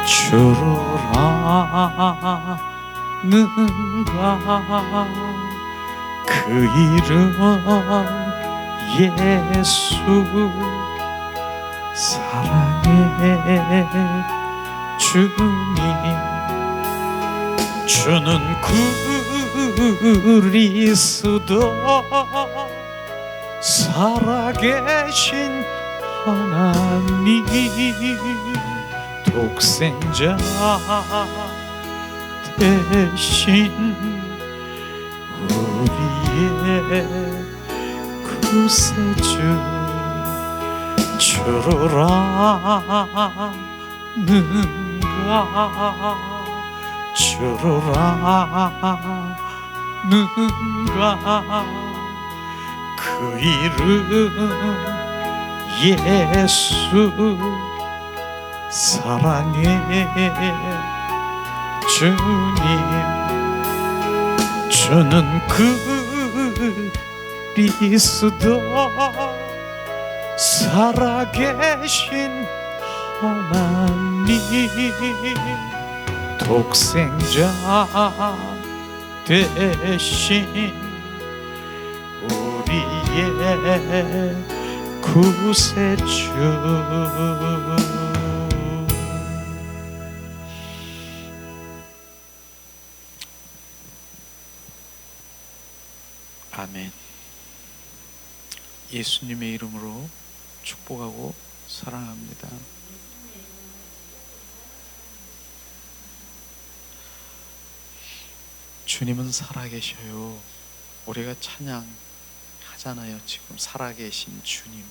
주를 아는가 그 이름 예수 사랑의 주님 주는 그리스도 살아계신 하나님 독생자 대신 우리의 구세주 주를 아는가 주를 아는가 그 이름 예수 사랑의 주님 주는 그리스도 살아계신 하나님 독생자 대신 우리의 구세주 아멘. 예수님의 이름으로 축복하고 사랑합니다. 주님은 살아계셔요. 우리가 찬양하잖아요. 지금 살아계신 주님,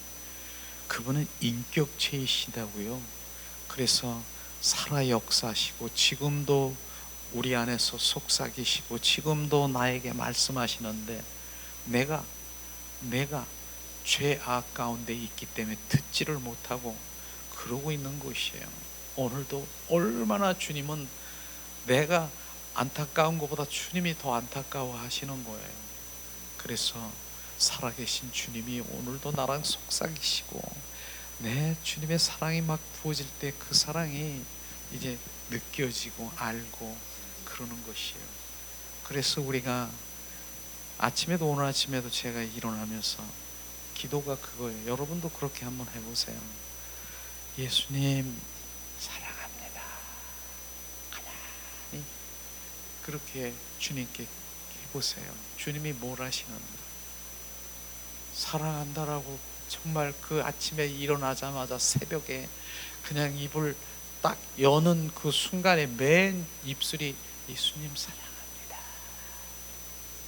그분은 인격체이시다고요. 그래서 살아 역사하시고 지금도 우리 안에서 속삭이시고 지금도 나에게 말씀하시는데 내가 죄악 가운데 있기 때문에 듣지를 못하고 그러고 있는 것이에요. 오늘도 얼마나 주님은 내가 안타까운 것보다 주님이 더 안타까워 하시는 거예요. 그래서 살아계신 주님이 오늘도 나랑 속삭이시고 내 주님의 사랑이 막 부어질 때 그 사랑이 이제 느껴지고 알고 그러는 것이에요. 그래서 우리가 아침에도 오늘 아침에도 제가 일어나면서 기도가 그거예요. 여러분도 그렇게 한번 해보세요. 예수님 사랑합니다. 가만히 그렇게 주님께 해보세요. 주님이 뭘 하시는가? 사랑한다라고 정말 그 아침에 일어나자마자 새벽에 그냥 입을 딱 여는 그 순간에 맨 입술이 예수님 사랑합니다.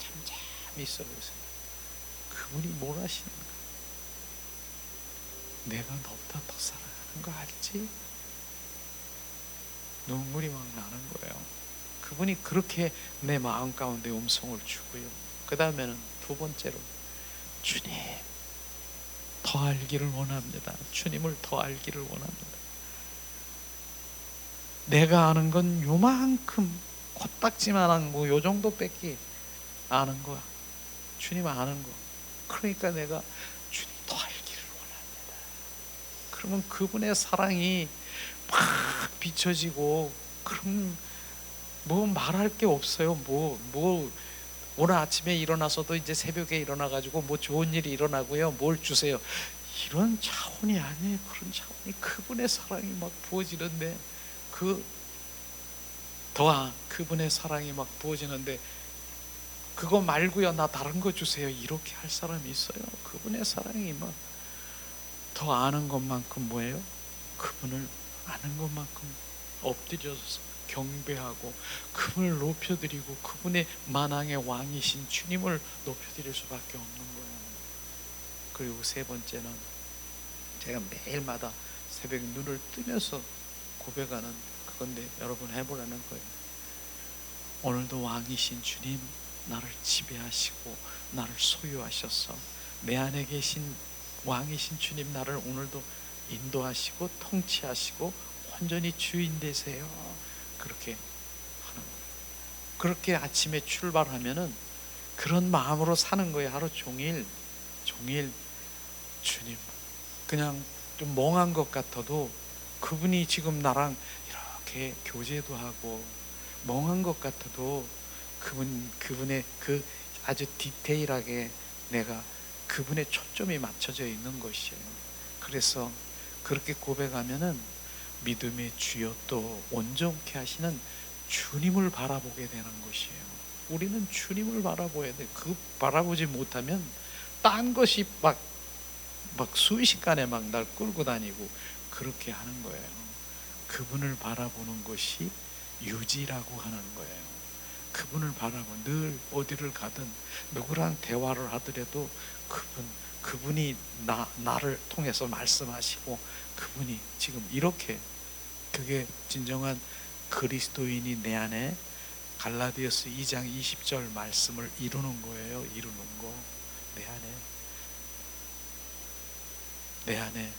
잠잠히 있어보세요. 그분이 뭘 하시는가? 내가 너보다 더 사랑하는 거 알지? 눈물이 막 나는 거예요. 그분이 그렇게 내 마음 가운데 음성을 주고요. 그 다음에는 두 번째로 주님 더 알기를 원합니다. 주님을 더 알기를 원합니다. 내가 아는 건 요만큼 코딱지만한 거 요 정도밖에 아는 거야. 주님 아는 거. 그러니까 내가 주님 더 알기를 원합니다. 그러면 그분의 사랑이 막 비춰지고 그럼 뭐 말할 게 없어요. 뭐 오늘 아침에 일어나서도 이제 새벽에 일어나가지고 뭐 좋은 일이 일어나고요. 뭘 주세요. 이런 차원이 아니에요. 그런 차원이 그분의 사랑이 막 부어지는데 그분의 사랑이 막 부어지는데 그거 말고요. 나 다른 거 주세요. 이렇게 할 사람이 있어요. 그분의 사랑이 막 더 아는 것만큼 뭐예요? 그분을 아는 것만큼 엎드려서 경배하고 그분을 높여드리고 그분의 만왕의 왕이신 주님을 높여드릴 수밖에 없는 거예요. 그리고 세 번째는 제가 매일마다 새벽 눈을 뜨면서 고백하는 그건데 여러분 해보라는 거예요. 오늘도 왕이신 주님 나를 지배하시고 나를 소유하셔서 내 안에 계신 왕이신 주님 나를 오늘도 인도하시고 통치하시고 온전히 주인 되세요. 그렇게 하는 거예요. 그렇게 아침에 출발하면은 그런 마음으로 사는 거예요. 하루 종일 주님 그냥 좀 멍한 것 같아도 그분이 지금 나랑 그렇게 교제도 하고 멍한 것 같아도 그분의 그 아주 디테일하게 내가 그분의 초점이 맞춰져 있는 것이에요. 그래서 그렇게 고백하면은 믿음의 주여 또 온전케 하시는 주님을 바라보게 되는 것이에요. 우리는 주님을 바라봐야 돼. 그 바라보지 못하면 딴 것이 막 순식간에 막 날 끌고 다니고 그렇게 하는 거예요. 그분을 바라보는 것이 유지라고 하는 거예요. 그분을 바라보, 늘 어디를 가든 누구랑 대화를 하더라도 그분이 나를 통해서 말씀하시고 그분이 지금 이렇게, 그게 진정한 그리스도인이 내 안에 갈라디아서 2장 20절 말씀을 이루는 거예요. 이루는 거. 내 안에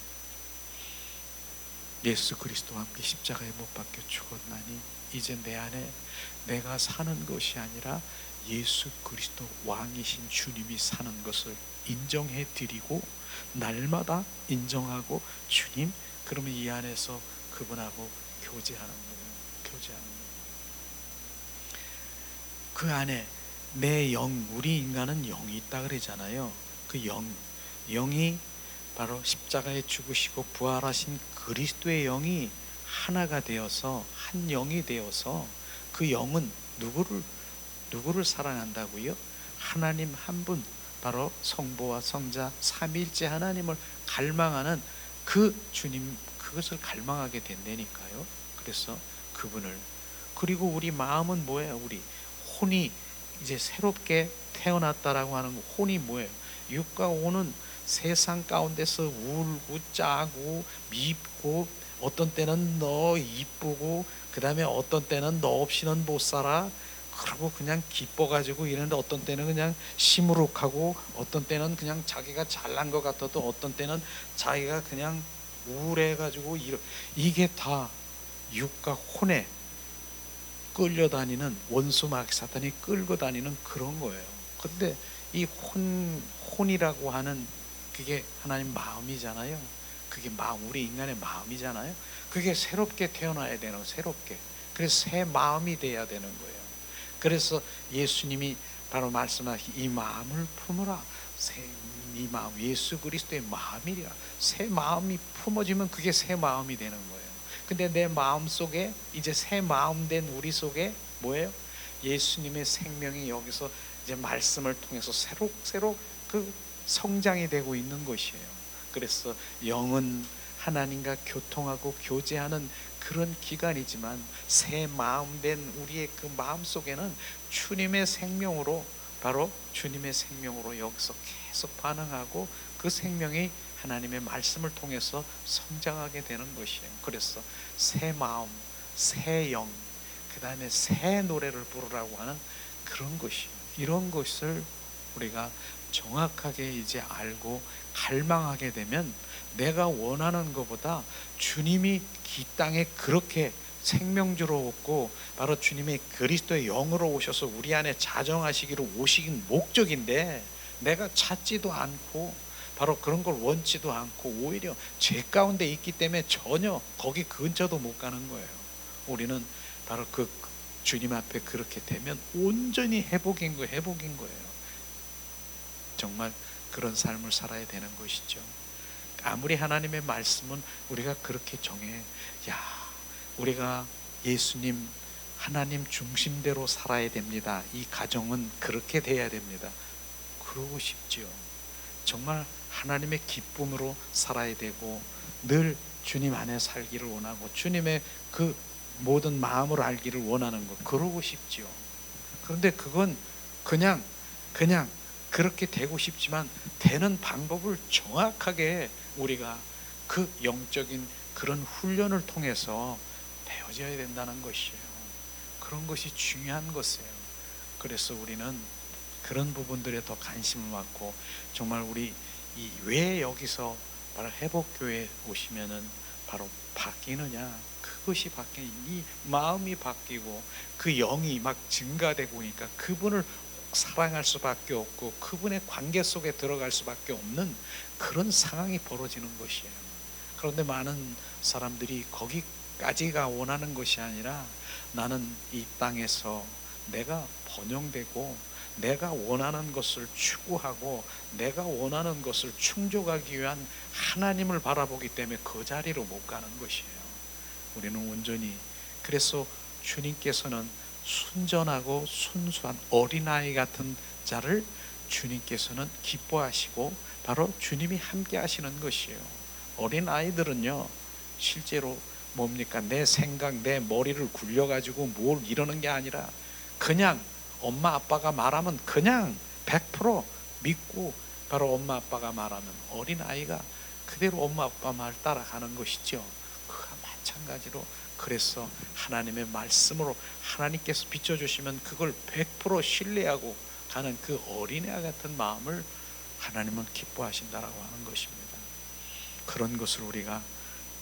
예수 그리스도와 함께 십자가에 못 박혀 죽었나니 이제 내 안에 내가 사는 것이 아니라 예수 그리스도 왕이신 주님이 사는 것을 인정해 드리고 날마다 인정하고, 주님, 그러면 이 안에서 그분하고 교제하는 거예요. 교제하는 거예요. 그 안에 내 영, 우리 인간은 영이 있다 그러잖아요. 그 영이 바로 십자가에 죽으시고 부활하신 그리스도의 영이 하나가 되어서 한 영이 되어서 그 영은 누구를 사랑한다고요? 하나님 한 분, 바로 성부와 성자 삼위일체 하나님을 갈망하는 그 주님, 그것을 갈망하게 된다니까요. 그래서 그분을, 그리고 우리 마음은 뭐예요? 우리 혼이 이제 새롭게 태어났다라고 하는 혼이 뭐예요? 육과 혼은 세상 가운데서 울고 짜고 밉고, 어떤 때는 너 이쁘고, 그 다음에 어떤 때는 너 없이는 못 살아, 그러고 그냥 기뻐가지고 이러는데, 어떤 때는 그냥 시무룩하고, 어떤 때는 그냥 자기가 잘난 것 같아도, 어떤 때는 자기가 그냥 우울해가지고, 이게 다 육과 혼에 끌려다니는, 원수 마귀 사탄이 끌고 다니는 그런 거예요. 근데 이 혼이라고 하는 그게 하나님 마음이잖아요. 그게 우리 인간의 마음이잖아요. 그게 새롭게 태어나야 되는 거예요. 새롭게. 그래서 새 마음이 돼야 되는 거예요. 그래서 예수님이 바로 말씀하신 이 마음을 품으라. 이 마음, 예수 그리스도의 마음이라. 새 마음이 품어지면 그게 새 마음이 되는 거예요. 근데 내 마음 속에, 이제 새 마음 된 우리 속에 뭐예요? 예수님의 생명이 여기서 이제 말씀을 통해서 새록 그 성장이 되고 있는 것이에요. 그래서 영은 하나님과 교통하고 교제하는 그런 기간이지만, 새 마음 된 우리의 그 마음 속에는 주님의 생명으로, 바로 주님의 생명으로 여기서 계속 반응하고, 그 생명이 하나님의 말씀을 통해서 성장하게 되는 것이에요. 그래서 새 마음, 새 영, 그 다음에 새 노래를 부르라고 하는 그런 것이에요. 이런 것을 우리가 정확하게 이제 알고 갈망하게 되면, 내가 원하는 것보다 주님이 이 땅에 그렇게 생명주로 오고, 바로 주님의 그리스도의 영으로 오셔서 우리 안에 자정하시기로 오신 목적인데, 내가 찾지도 않고 바로 그런 걸 원치도 않고 오히려 죄 가운데 있기 때문에 전혀 거기 근처도 못 가는 거예요. 우리는 바로 그 주님 앞에 그렇게 되면 온전히 회복인 거예요. 정말 그런 삶을 살아야 되는 것이죠. 아무리 하나님의 말씀은 우리가 그렇게 정해, 우리가 예수님, 하나님 중심대로 살아야 됩니다, 이 가정은 그렇게 돼야 됩니다, 그러고 싶지요. 정말 하나님의 기쁨으로 살아야 되고, 늘 주님 안에 살기를 원하고, 주님의 그 모든 마음을 알기를 원하는 것, 그러고 싶지요. 그런데 그건 그냥 그렇게 되고 싶지만, 되는 방법을 정확하게 우리가 그 영적인 그런 훈련을 통해서 배워져야 된다는 것이에요. 그런 것이 중요한 것이에요. 그래서 우리는 그런 부분들에 더 관심을 갖고, 정말 우리 왜 여기서 바로 회복교회 오시면은 바로 바뀌느냐, 그것이 바뀌는, 이 마음이 바뀌고 그 영이 막 증가되고 보니까 그분을 사랑할 수밖에 없고, 그분의 관계 속에 들어갈 수밖에 없는 그런 상황이 벌어지는 것이에요. 그런데 많은 사람들이 거기 가지가 원하는 것이 아니라 나는 이 땅에서 내가 번영되고 내가 원하는 것을 추구하고 내가 원하는 것을 충족하기 위한 하나님을 바라보기 때문에 그 자리로 못 가는 것이에요. 우리는 온전히, 그래서 주님께서는 순전하고 순수한 어린아이 같은 자를 주님께서는 기뻐하시고 바로 주님이 함께 하시는 것이에요. 어린아이들은요 실제로 뭡니까? 내 생각, 내 머리를 굴려가지고 뭘 이러는 게 아니라 그냥 엄마 아빠가 말하면 그냥 100% 믿고 바로 엄마 아빠가 말하면 어린아이가 그대로 엄마 아빠 말 따라가는 것이죠. 그와 마찬가지로 그래서 하나님의 말씀으로 하나님께서 비춰주시면 그걸 100% 신뢰하고 가는 그 어린애 같은 마음을 하나님은 기뻐하신다라고 하는 것입니다. 그런 것을 우리가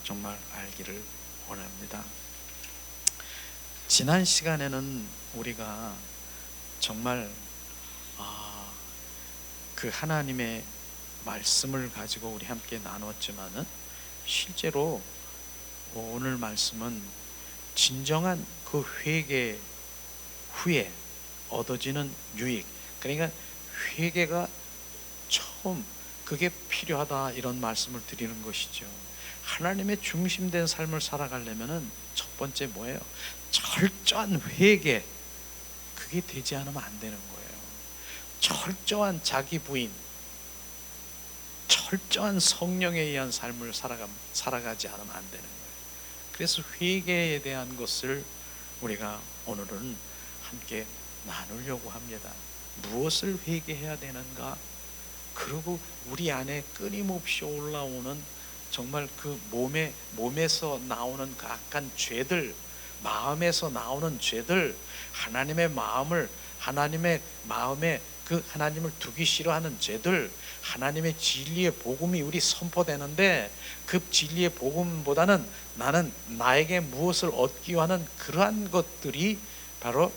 정말 알기를 원합니다. 지난 시간에는 우리가 정말 그 하나님의 말씀을 가지고 우리 함께 나눴지만은 실제로 오늘 말씀은 진정한 그 회개 후에 얻어지는 유익, 그러니까 회개가 처음 그게 필요하다 이런 말씀을 드리는 것이죠. 하나님의 중심된 삶을 살아가려면은 첫 번째 뭐예요? 철저한 회개, 그게 되지 않으면 안 되는 거예요. 철저한 자기 부인, 철저한 성령에 의한 삶을 살아가지 않으면 안 되는 거예요. 그래서 회개에 대한 것을 우리가 오늘은 함께 나누려고 합니다. 무엇을 회개해야 되는가? 그리고 우리 안에 끊임없이 올라오는 정말 그 몸에서 나오는 그 악한 죄들, 마음에서 나오는 죄들, 하나님의 마음에 그 하나님을 두기 싫어하는 죄들, 하나님의 진리의 복음이 우리 선포되는데 그 진리의 복음보다는 나는 나에게 무엇을 얻기 위한 그러한 것들이 바로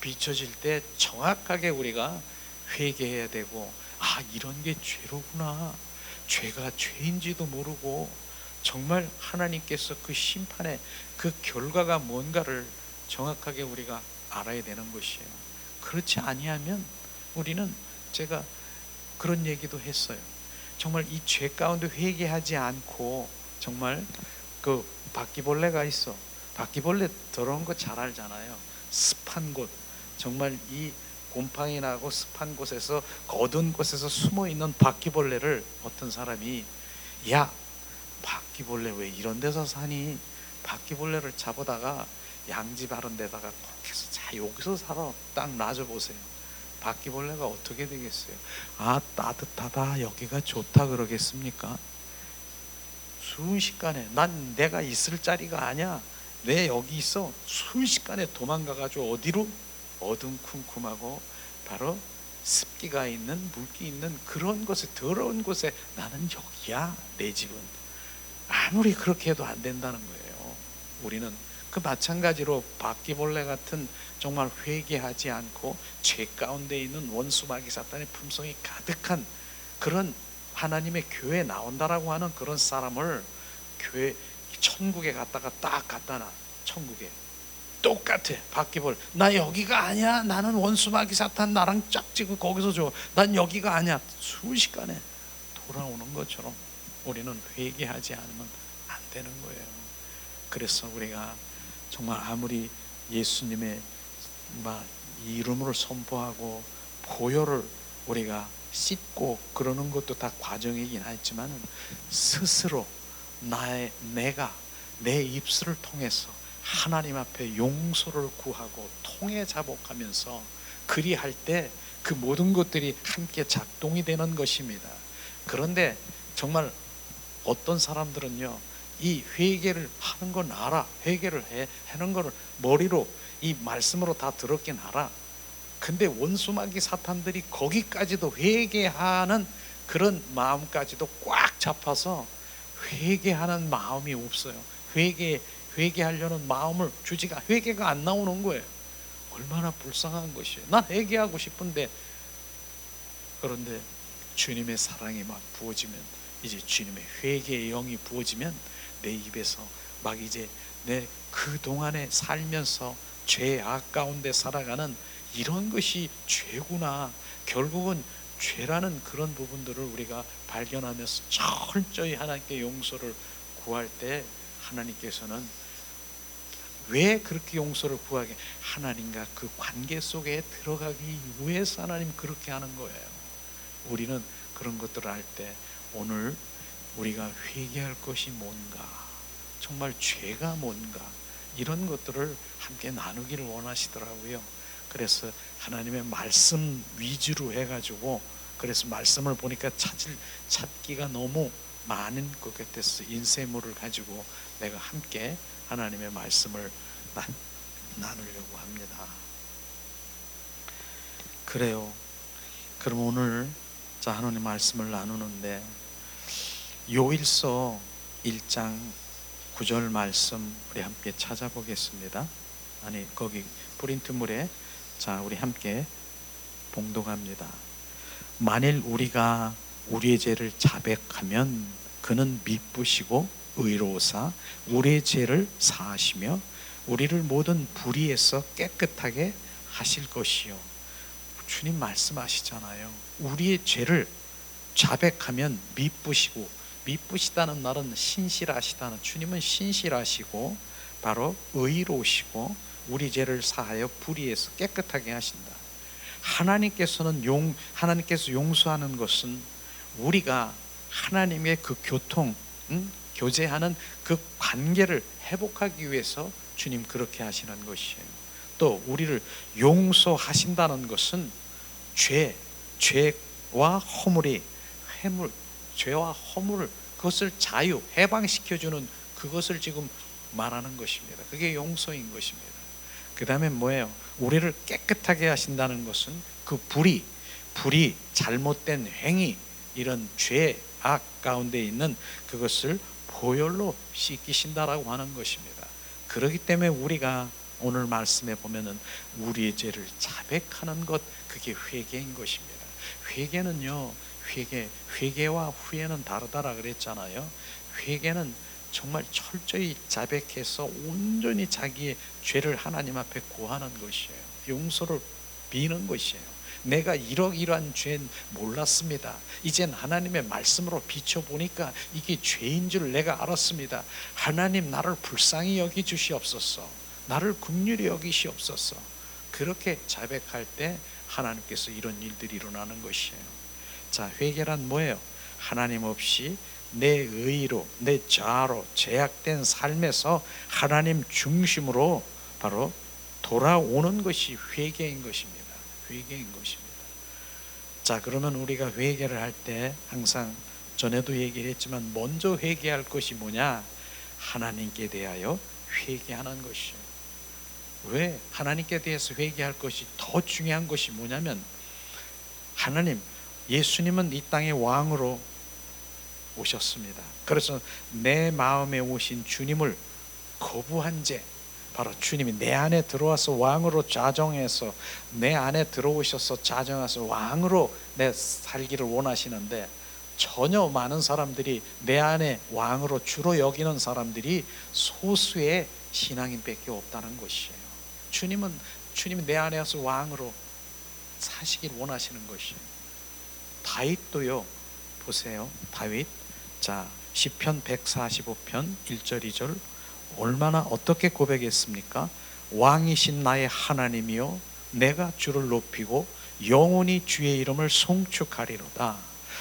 비춰질 때 정확하게 우리가 회개해야 되고, 이런 게 죄로구나, 죄가 죄인지도 모르고 정말 하나님께서 그 심판의 그 결과가 뭔가를 정확하게 우리가 알아야 되는 것이에요. 그렇지 아니하면 우리는, 제가 그런 얘기도 했어요. 정말 이 죄 가운데 회개하지 않고 정말 그 바퀴벌레가 있어. 바퀴벌레 더러운 거 잘 알잖아요. 습한 곳, 정말 이 곰팡이 나고 습한 곳에서, 어두운 곳에서 숨어 있는 바퀴벌레를 어떤 사람이, 야, 바퀴벌레 왜 이런 데서 사니? 바퀴벌레를 잡아다가 양지 바른 데다가 콕 해서, 자, 여기서 살아, 딱 놔줘보세요. 바퀴벌레가 어떻게 되겠어요? 따뜻하다, 여기가 좋다 그러겠습니까? 순식간에, 난 내가 있을 자리가 아니야, 왜 여기 있어? 순식간에 도망가가지고 어디로? 어둠쿵쿵하고 바로 습기가 있는, 물기 있는 그런 곳에, 더러운 곳에, 나는 여기야, 내 집은. 아무리 그렇게 해도 안 된다는 거예요. 우리는 그 마찬가지로 바퀴벌레 같은 정말 회개하지 않고 죄 가운데 있는 원수마귀 사탄의 품성이 가득한 그런 하나님의 교회에 나온다라고 하는 그런 사람을 교회 천국에 갔다가 딱 갖다 놔. 천국에 똑같아. 바퀴벌레, 나 여기가 아니야, 나는 원수마귀 사탄 나랑 짝지고 거기서 줘, 난 여기가 아니야, 순식간에 돌아오는 것처럼 우리는 회개하지 않으면 안 되는 거예요. 그래서 우리가 정말 아무리 예수님의 이름을 선포하고 보혈을 우리가 씻고 그러는 것도 다 과정이긴 하지만, 스스로 내가 내 입술을 통해서 하나님 앞에 용서를 구하고 통해 자복하면서 그리할 때 그 모든 것들이 함께 작동이 되는 것입니다. 그런데 정말 어떤 사람들은요, 이 회개를 하는 건 알아, 회개를 하는 거를 머리로 이 말씀으로 다 들었긴 알아. 근데 원수마귀 사탄들이 거기까지도 회개하는 그런 마음까지도 꽉 잡아서 회개하는 마음이 없어요. 회개하려는 마음을 주지가, 회개가 안 나오는 거예요. 얼마나 불쌍한 것이에요. 난 회개하고 싶은데. 그런데 주님의 사랑이 막 부어지면, 이제 주님의 회개의 영이 부어지면 내 입에서 막 이제 내 그동안에 살면서 죄악 가운데 살아가는 이런 것이 죄구나. 결국은 죄라는 그런 부분들을 우리가 발견하면서 철저히 하나님께 용서를 구할 때 하나님께서는 왜 그렇게 용서를 구하게, 하나님과 그 관계 속에 들어가기 위해서 하나님 그렇게 하는 거예요. 우리는 그런 것들을 할 때 오늘 우리가 회개할 것이 뭔가, 정말 죄가 뭔가, 이런 것들을 함께 나누기를 원하시더라고요. 그래서 하나님의 말씀 위주로 해가지고, 그래서 말씀을 보니까 찾기가 너무 많은 것 같아서 인쇄물을 가지고 내가 함께 하나님의 말씀을 나누려고 합니다. 그래요. 그럼 오늘 하나님 말씀을 나누는데 요일서 1장 9절 말씀 우리 함께 찾아보겠습니다. 아니, 거기 프린트물에 우리 함께 봉독합니다. 만일 우리가 우리의 죄를 자백하면 그는 미쁘시고 의로우사 우리의 죄를 사하시며 우리를 모든 불의에서 깨끗하게 하실 것이요. 주님 말씀하시잖아요. 우리의 죄를 자백하면 미쁘시고, 미쁘시다는 말은 신실하시다는, 주님은 신실하시고 바로 의로우시고 우리 죄를 사하여 불의에서 깨끗하게 하신다. 하나님께서 용서하는 것은 우리가 하나님의 그 교제하는 그 관계를 회복하기 위해서 주님 그렇게 하시는 것이에요. 또 우리를 용서하신다는 것은 죄와 허물을 그것을 해방시켜주는 그것을 지금 말하는 것입니다. 그게 용서인 것입니다. 그 다음에 뭐예요? 우리를 깨끗하게 하신다는 것은 그 불의, 잘못된 행위, 이런 죄악 가운데 있는 그것을 보혈로 씻기신다라고 하는 것입니다. 그렇기 때문에 우리가 오늘 말씀에 보면은 우리의 죄를 자백하는 것, 그게 회개인 것입니다. 회개는요, 회개와 후회는 다르다라 그랬잖아요. 회개는 정말 철저히 자백해서 온전히 자기의 죄를 하나님 앞에 구하는 것이에요. 용서를 비는 것이에요. 내가 이러한 죄는 몰랐습니다. 이젠 하나님의 말씀으로 비춰보니까 이게 죄인 줄 내가 알았습니다. 하나님, 나를 불쌍히 여기주시옵소서. 나를 긍휼히 여기시옵소서. 그렇게 자백할 때 하나님께서 이런 일들이 일어나는 것이에요. 회개란 뭐예요? 하나님 없이 내 의로, 내 자아로 제약된 삶에서 하나님 중심으로 바로 돌아오는 것이 회개인 것입니다. 회개인 것입니다. 그러면 우리가 회개를 할 때 항상 전에도 얘기를 했지만 먼저 회개할 것이 뭐냐? 하나님께 대하여 회개하는 것이에요. 왜? 하나님께 대해서 회개할 것이 더 중요한 것이 뭐냐면, 예수님은 이 땅의 왕으로 오셨습니다. 그래서 내 마음에 오신 주님을 거부한 죄, 바로 주님이 내 안에 들어와서 왕으로 자정해서 내 안에 들어오셔서 자정해서 왕으로 내 살기를 원하시는데, 전혀 많은 사람들이 내 안에 왕으로 주로 여기는 사람들이 소수의 신앙인밖에 없다는 것이에요. 주님이 내 안에 와서 왕으로 사시길 원하시는 것이에요. 다윗도요, 보세요. 다윗, 시편 145편 1절 2절 얼마나 어떻게 고백했습니까? 왕이신 나의 하나님이요, 내가 주를 높이고 영원히 주의 이름을 송축하리로다.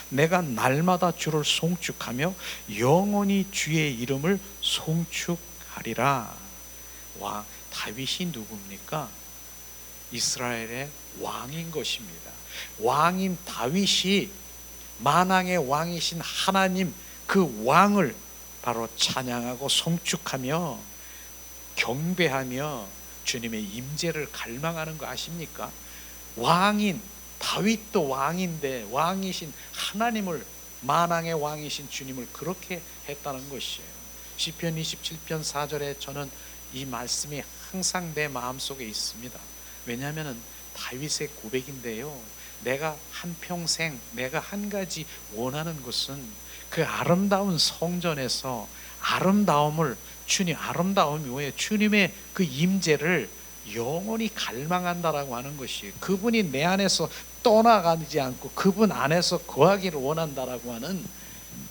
내가 날마다 주를 송축하며 영원히 주의 이름을 송축하리라. 다윗이 누굽니까? 이스라엘의 왕인 것입니다. 왕인 다윗이 만왕의 왕이신 하나님 그 왕을 바로 찬양하고 송축하며 경배하며 주님의 임재를 갈망하는 거 아십니까? 왕인 다윗도 왕인데 왕이신 하나님을, 만왕의 왕이신 주님을 그렇게 했다는 것이에요. 시편 27편 4절에 저는 이 말씀이 항상 내 마음속에 있습니다. 왜냐하면 다윗의 고백인데요, 내가 한평생 내가 한 가지 원하는 것은 그 아름다운 성전에서 아름다움을 주님 아름다움이 뭐예요? 주님의 그 임재를 영원히 갈망한다라고 하는 것이, 그분이 내 안에서 떠나가지 않고 그분 안에서 거하기를 원한다라고 하는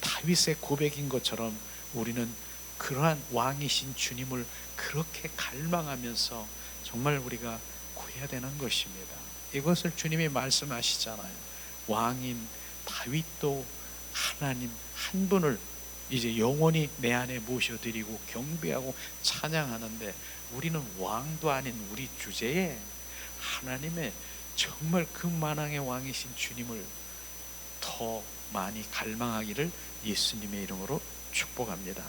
다윗의 고백인 것처럼 우리는 그러한 왕이신 주님을 그렇게 갈망하면서 정말 우리가 구해야 되는 것입니다. 이것을 주님이 말씀하시잖아요. 왕인 다윗도 하나님 한 분을 이제 영원히 내 안에 모셔드리고 경배하고 찬양하는데, 우리는 왕도 아닌 우리 주제에 하나님의 정말 그 만왕의 왕이신 주님을 더 많이 갈망하기를 예수님의 이름으로 축복합니다.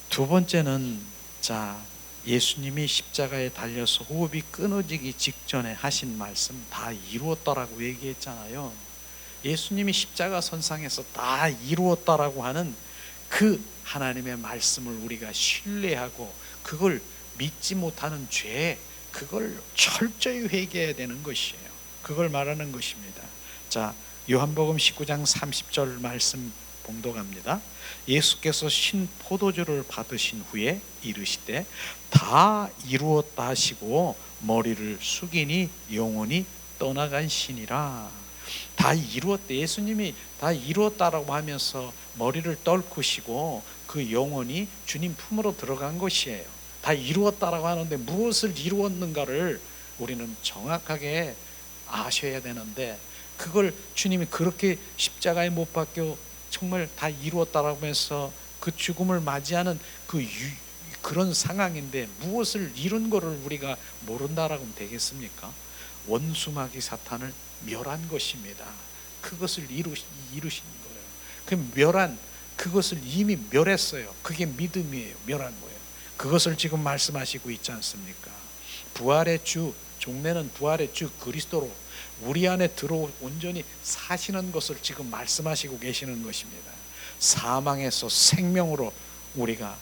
두 번째는, 자, 예수님이 십자가에 달려서 호흡이 끊어지기 직전에 하신 말씀 다 이루었다라고 얘기했잖아요. 예수님이 십자가 선상에서 다 이루었다라고 하는 그 하나님의 말씀을 우리가 신뢰하고 그걸 믿지 못하는 죄, 그걸 철저히 회개해야 되는 것이에요. 그걸 말하는 것입니다. 자, 요한복음 19장 30절 말씀 봉독합니다. 예수께서 신 포도주를 받으신 후에 이르시되 다 이루었다 하시고 머리를 숙이니 영혼이 떠나간 신이라. 다 이루었대. 예수님이 다 이루었다라고 하면서 머리를 떨구시고 그 영혼이 주님 품으로 들어간 것이에요. 다 이루었다라고 하는데 무엇을 이루었는가를 우리는 정확하게 아셔야 되는데, 그걸 주님이 그렇게 십자가에 못 박혀 정말 다 이루었다라고 해서 그 죽음을 맞이하는 그런 상황인데 무엇을 이룬 거를 우리가 모른다라고 하면 되겠습니까? 원수마귀 사탄을 멸한 것입니다. 그것을 이루신 거예요. 그 멸한, 그것을 이미 멸했어요. 그게 믿음이에요. 멸한 거예요. 그것을 지금 말씀하시고 있지 않습니까? 부활의 주, 종래는 부활의 주 그리스도로 우리 안에 온전히 사시는 것을 지금 말씀하시고 계시는 것입니다. 사망에서 생명으로 우리가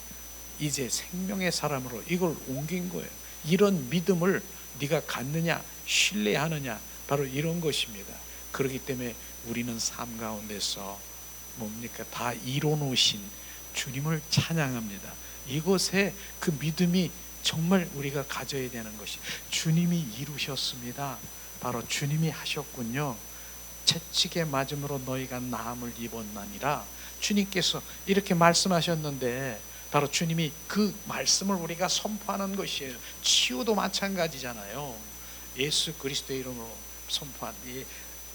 이제 생명의 사람으로 이걸 옮긴 거예요. 이런 믿음을 네가 갖느냐, 신뢰하느냐, 바로 이런 것입니다. 그렇기 때문에 우리는 삶 가운데서 뭡니까? 다 이뤄놓으신 주님을 찬양합니다. 이것에 그 믿음이 정말 우리가 가져야 되는 것이, 주님이 이루셨습니다. 바로 주님이 하셨군요. 채찍에 맞음으로 너희가 나음을 입었나니라. 주님께서 이렇게 말씀하셨는데 바로 주님이 그 말씀을 우리가 선포하는 것이에요. 치유도 마찬가지잖아요. 예수 그리스도의 이름으로 선포한 이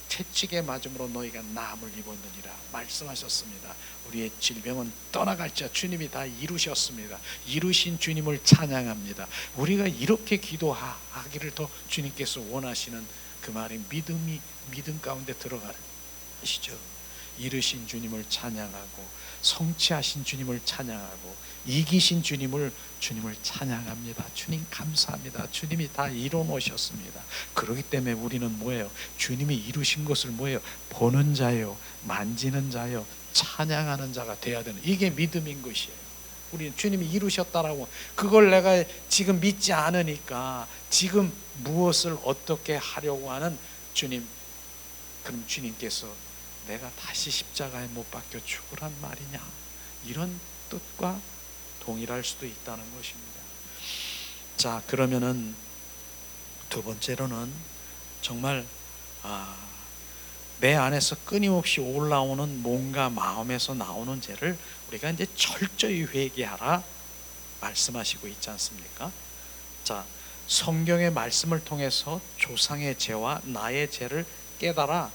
채찍에 맞음으로 너희가 나음을 입었느니라 말씀하셨습니다. 우리의 질병은 떠나갈지라. 주님이 다 이루셨습니다. 이루신 주님을 찬양합니다. 우리가 이렇게 기도하기를 더 주님께서 원하시는 그 말이 믿음 가운데 들어가시죠. 이루신 주님을 찬양하고 성취하신 주님을 찬양하고 이기신 주님을 찬양합니다. 주님 감사합니다. 주님이 다 이뤄놓으셨습니다. 그렇기 때문에 우리는 뭐예요? 주님이 이루신 것을 뭐예요? 보는 자요, 만지는 자요, 찬양하는 자가 돼야 되는, 이게 믿음인 것이에요. 우리는 주님이 이루셨다라고, 그걸 내가 지금 믿지 않으니까 지금 무엇을 어떻게 하려고 하는 주님, 그럼 주님께서 내가 다시 십자가에 못 박혀 죽으란 말이냐, 이런 뜻과 동일할 수도 있다는 것입니다. 자, 그러면은 두 번째로는 정말 내 안에서 끊임없이 올라오는 뭔가 마음에서 나오는 죄를 우리가 이제 철저히 회개하라 말씀하시고 있지 않습니까? 자, 성경의 말씀을 통해서 조상의 죄와 나의 죄를 깨달아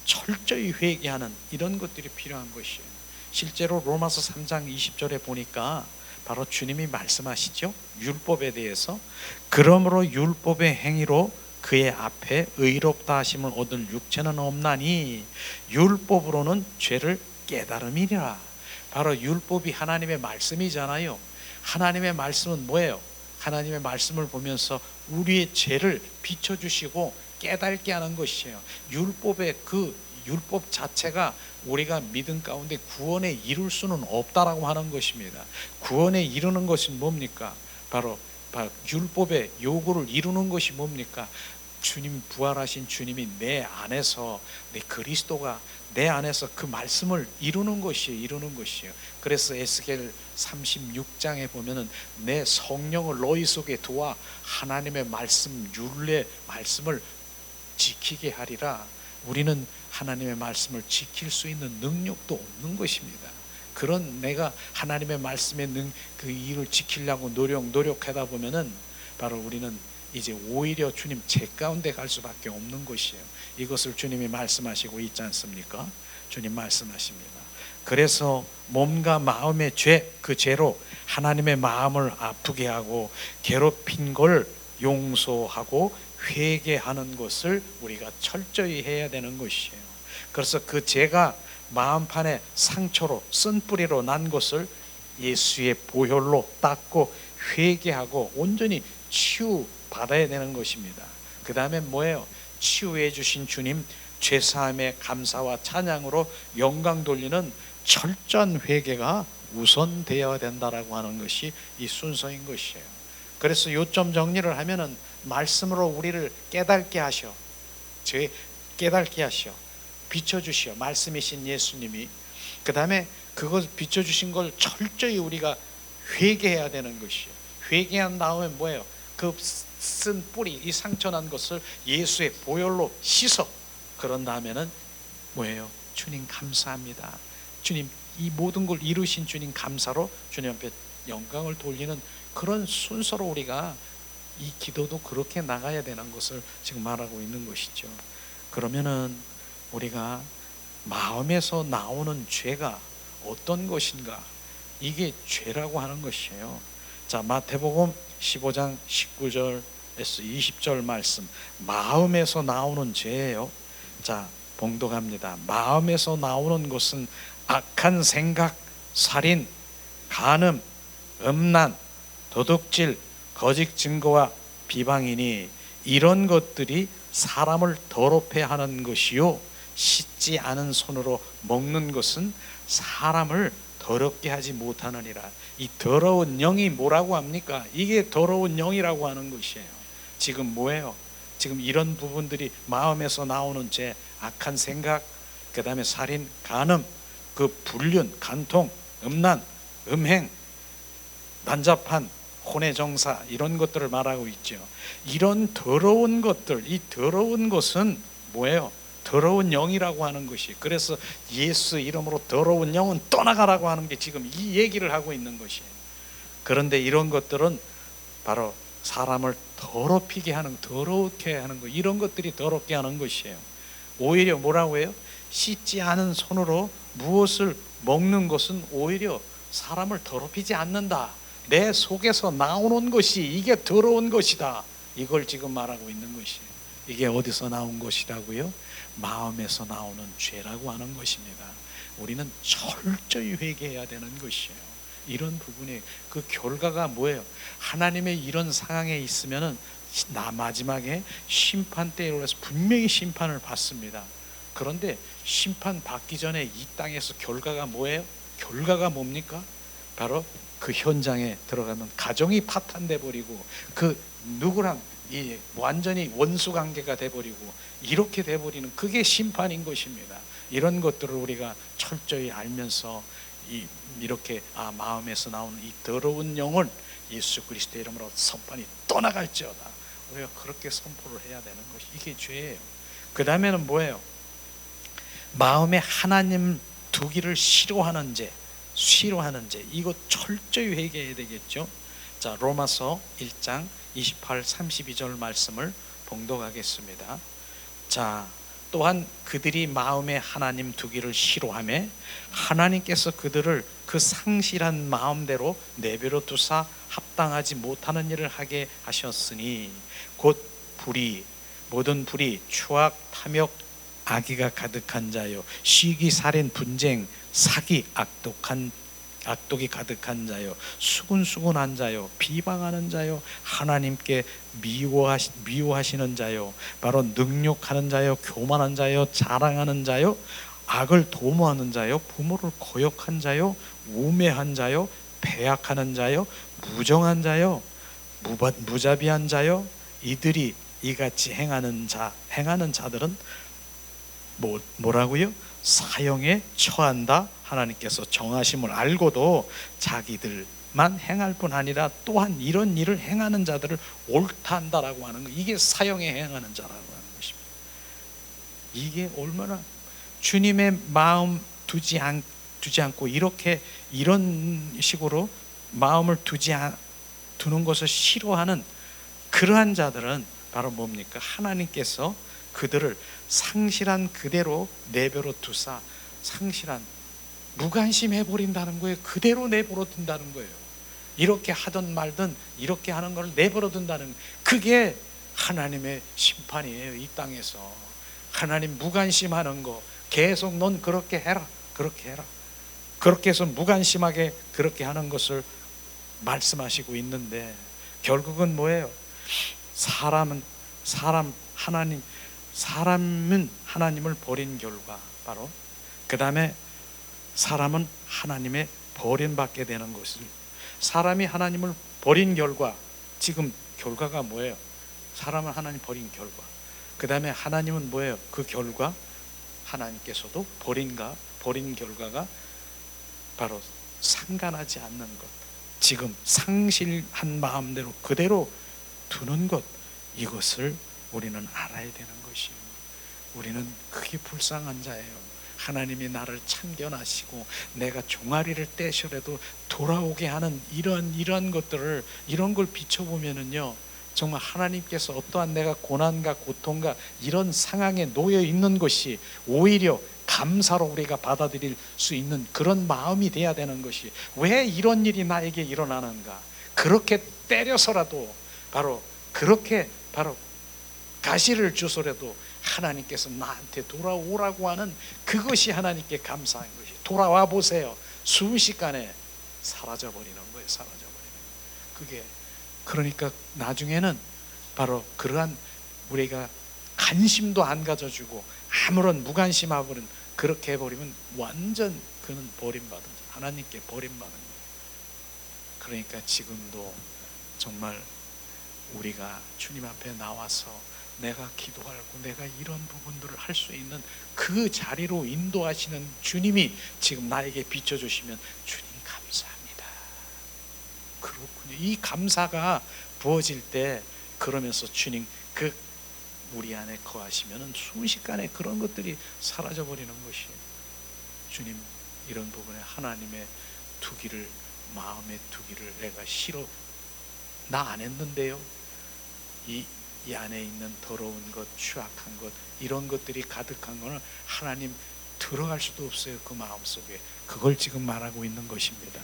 철저히 회개하는 이런 것들이 필요한 것이에요. 실제로 로마서 3장 20절에 보니까 바로 주님이 말씀하시죠. 율법에 대해서 그러므로 율법의 행위로 그의 앞에 의롭다 하심을 얻을 육체는 없나니 율법으로는 죄를 깨달음이니라. 바로 율법이 하나님의 말씀이잖아요. 하나님의 말씀은 뭐예요? 하나님의 말씀을 보면서 우리의 죄를 비춰주시고 깨닫게 하는 것이에요. 율법의 그 율법 자체가 우리가 믿음 가운데 구원에 이룰 수는 없다라고 하는 것입니다. 구원에 이루는 것은 뭡니까? 바로 율법의 요구를 이루는 것이 뭡니까? 주님, 부활하신 주님이 내 안에서, 내 그리스도가 내 안에서 그 말씀을 이루는 것이에요. 그래서 에스겔 36장에 보면은 내 성령을 너희 속에 두어 하나님의 말씀, 율례 말씀을 지키게 하리라. 우리는 하나님의 말씀을 지킬 수 있는 능력도 없는 것입니다. 그런 내가 하나님의 말씀의 그 일을 지키려고 노력하다 보면은 바로 우리는 이제 오히려 주님 죄 가운데 갈 수밖에 없는 것이에요. 이것을 주님이 말씀하시고 있지 않습니까? 주님 말씀하십니다. 그래서 몸과 마음의 죄, 그 죄로 하나님의 마음을 아프게 하고 괴롭힌 걸 용서하고 회개하는 것을 우리가 철저히 해야 되는 것이에요. 그래서 그 죄가 마음판에 상처로 쓴뿌리로 난 것을 예수의 보혈로 닦고 회개하고 온전히 치유받아야 되는 것입니다. 그 다음에 뭐예요? 치유해 주신 주님 죄사함의 감사와 찬양으로 영광 돌리는 철저한 회개가 우선되어야 된다라고 하는 것이 이 순서인 것이에요. 그래서 요점 정리를 하면은 말씀으로 우리를 깨닫게 하셔, 깨닫게 하셔, 비춰주시오. 말씀이신 예수님이. 그 다음에 그것 비춰주신 걸 철저히 우리가 회개해야 되는 것이에요. 회개한 다음에 뭐예요? 그 쓴 뿌리, 이 상처난 것을 예수의 보혈로 씻어. 그런 다음에는 뭐예요? 주님 감사합니다. 주님, 이 모든 걸 이루신 주님 감사로 주님 앞에 영광을 돌리는 그런 순서로 우리가 이 기도도 그렇게 나가야 되는 것을 지금 말하고 있는 것이죠. 그러면은 우리가 마음에서 나오는 죄가 어떤 것인가? 이게 죄라고 하는 것이에요. 자, 마태복음 15장 19절에서 20절 말씀, 마음에서 나오는 죄예요. 자, 봉독합니다. 마음에서 나오는 것은 악한 생각, 살인, 간음, 음란, 도둑질, 거짓 증거와 비방이니 이런 것들이 사람을 더럽게 하는 것이요, 씻지 않은 손으로 먹는 것은 사람을 더럽게 하지 못하느니라. 이 더러운 영이 뭐라고 합니까? 이게 더러운 영이라고 하는 것이에요. 지금 뭐예요? 지금 이런 부분들이 마음에서 나오는 죄, 악한 생각, 그 다음에 살인, 간음, 그 불륜, 간통, 음란, 음행, 난잡한, 혼외정사, 이런 것들을 말하고 있죠. 이런 더러운 것들, 이 더러운 것은 뭐예요? 더러운 영이라고 하는 것이. 그래서 예수 이름으로 더러운 영은 떠나가라고 하는 게 지금 이 얘기를 하고 있는 것이에요. 그런데 이런 것들은 바로 사람을 더럽히게 하는, 더럽게 하는 것, 이런 것들이 더럽게 하는 것이에요. 오히려 뭐라고 해요? 씻지 않은 손으로 무엇을 먹는 것은 오히려 사람을 더럽히지 않는다. 내 속에서 나오는 것이 이게 더러운 것이다. 이걸 지금 말하고 있는 것이에요. 이게 어디서 나온 것이라고요? 마음에서 나오는 죄라고 하는 것입니다. 우리는 철저히 회개해야 되는 것이에요. 이런 부분이 그 결과가 뭐예요? 하나님의 이런 상황에 있으면은 마지막에 심판 때에 올라서 분명히 심판을 받습니다. 그런데 심판 받기 전에 이 땅에서 결과가 뭐예요? 결과가 뭡니까? 바로 그 현장에 들어가면 가정이 파탄돼 버리고 그 누구랑 이 완전히 원수 관계가 돼 버리고 이렇게 돼 버리는 그게 심판인 것입니다. 이런 것들을 우리가 철저히 알면서 이렇게 마음에서 나오는 이 더러운 영을 예수 그리스도의 이름으로 선판이 떠나갈지어다. 우리가 그렇게 선포를 해야 되는 것이 이게 죄예요. 그 다음에는 뭐예요? 마음에 하나님 두기를 싫어하는 죄, 이거 철저히 회개해야 되겠죠. 자, 로마서 1장 28, 32절 말씀을 봉독하겠습니다. 자, 또한 그들이 마음에 하나님 두기를 싫어하며 하나님께서 그들을 그 상실한 마음대로 내버려 두사 합당하지 못하는 일을 하게 하셨으니 곧 불의, 모든 불의, 추악, 탐욕, 악의가 가득한 자요, 시기, 살인, 분쟁, 사기, 악독이 가득한 자요, 수군수군한 자요, 비방하는 자요, 하나님께 미워하시는 자요, 바로 능욕하는 자요, 교만한 자요, 자랑하는 자요, 악을 도모하는 자요, 부모를 거역한 자요, 우매한 자요, 배약하는 자요, 무정한 자요, 무자비한 자요, 이들이 이같이 행하는 자들은 뭐라고요? 사형에 처한다. 하나님께서 정하심을 알고도 자기들만 행할 뿐 아니라 또한 이런 일을 행하는 자들을 옳다 한다라고 하는 거. 이게 사형에 행하는 자라고 하는 것입니다. 이게 얼마나 주님의 마음 두지 않고 이런 식으로 마음을 두는 것을 싫어하는 그러한 자들은 바로 뭡니까? 하나님께서 그들을 상실한 그대로 내버려 두사 상실한 무관심해 버린다는 거예요. 그대로 내버려 둔다는 거예요. 이렇게 하든 말든 이렇게 하는 걸 내버려 둔다는 거예요. 그게 하나님의 심판이에요. 이 땅에서 하나님 무관심하는 거 계속 넌 그렇게 해라, 그렇게 해라, 그렇게 해서 무관심하게 그렇게 하는 것을 말씀하시고 있는데 결국은 뭐예요? 사람은 하나님을 버린 결과, 바로 그 다음에 사람은 하나님의 버림받게 되는 것을, 사람이 하나님을 버린 결과, 지금 결과가 뭐예요? 사람은 하나님 버린 결과, 그 다음에 하나님은 뭐예요? 그 결과, 하나님께서도 버린 결과가 바로 상관하지 않는 것, 지금 상실한 마음대로 그대로 두는 것, 이것을 우리는 알아야 되는 것이에요. 우리는 그게 불쌍한 자예요. 하나님이 나를 참견하시고 내가 종아리를 떼셔라도 돌아오게 하는 이런 것들을, 이런 걸 비춰보면은요, 정말 하나님께서 어떠한 내가 고난과 고통과 이런 상황에 놓여 있는 것이 오히려 감사로 우리가 받아들일 수 있는 그런 마음이 돼야 되는 것이, 왜 이런 일이 나에게 일어나는가, 그렇게 때려서라도 그렇게 가시를 주소라도 하나님께서 나한테 돌아오라고 하는 그것이 하나님께 감사한 것이, 돌아와 보세요. 순식간에 사라져버리는 거예요. 그게 그러니까 나중에는 바로 그러한 우리가 관심도 안 가져주고 아무런 무관심하고는 그렇게 해버리면 완전 그는 버림받은 자, 하나님께 버림받은 거예요. 그러니까 지금도 정말 우리가 주님 앞에 나와서 내가 기도하고 내가 이런 부분들을 할 수 있는 그 자리로 인도하시는 주님이 지금 나에게 비춰주시면 주님 감사합니다. 그렇군요. 이 감사가 부어질 때, 그러면서 주님 우리 안에 거하시면 순식간에 그런 것들이 사라져버리는 것이에요. 주님, 이런 부분에 하나님의 마음에 두기를 내가 싫어, 나 안 했는데요, 이 안에 있는 더러운 것, 추악한 것, 이런 것들이 가득한 것은 하나님 들어갈 수도 없어요. 그 마음속에. 그걸 지금 말하고 있는 것입니다.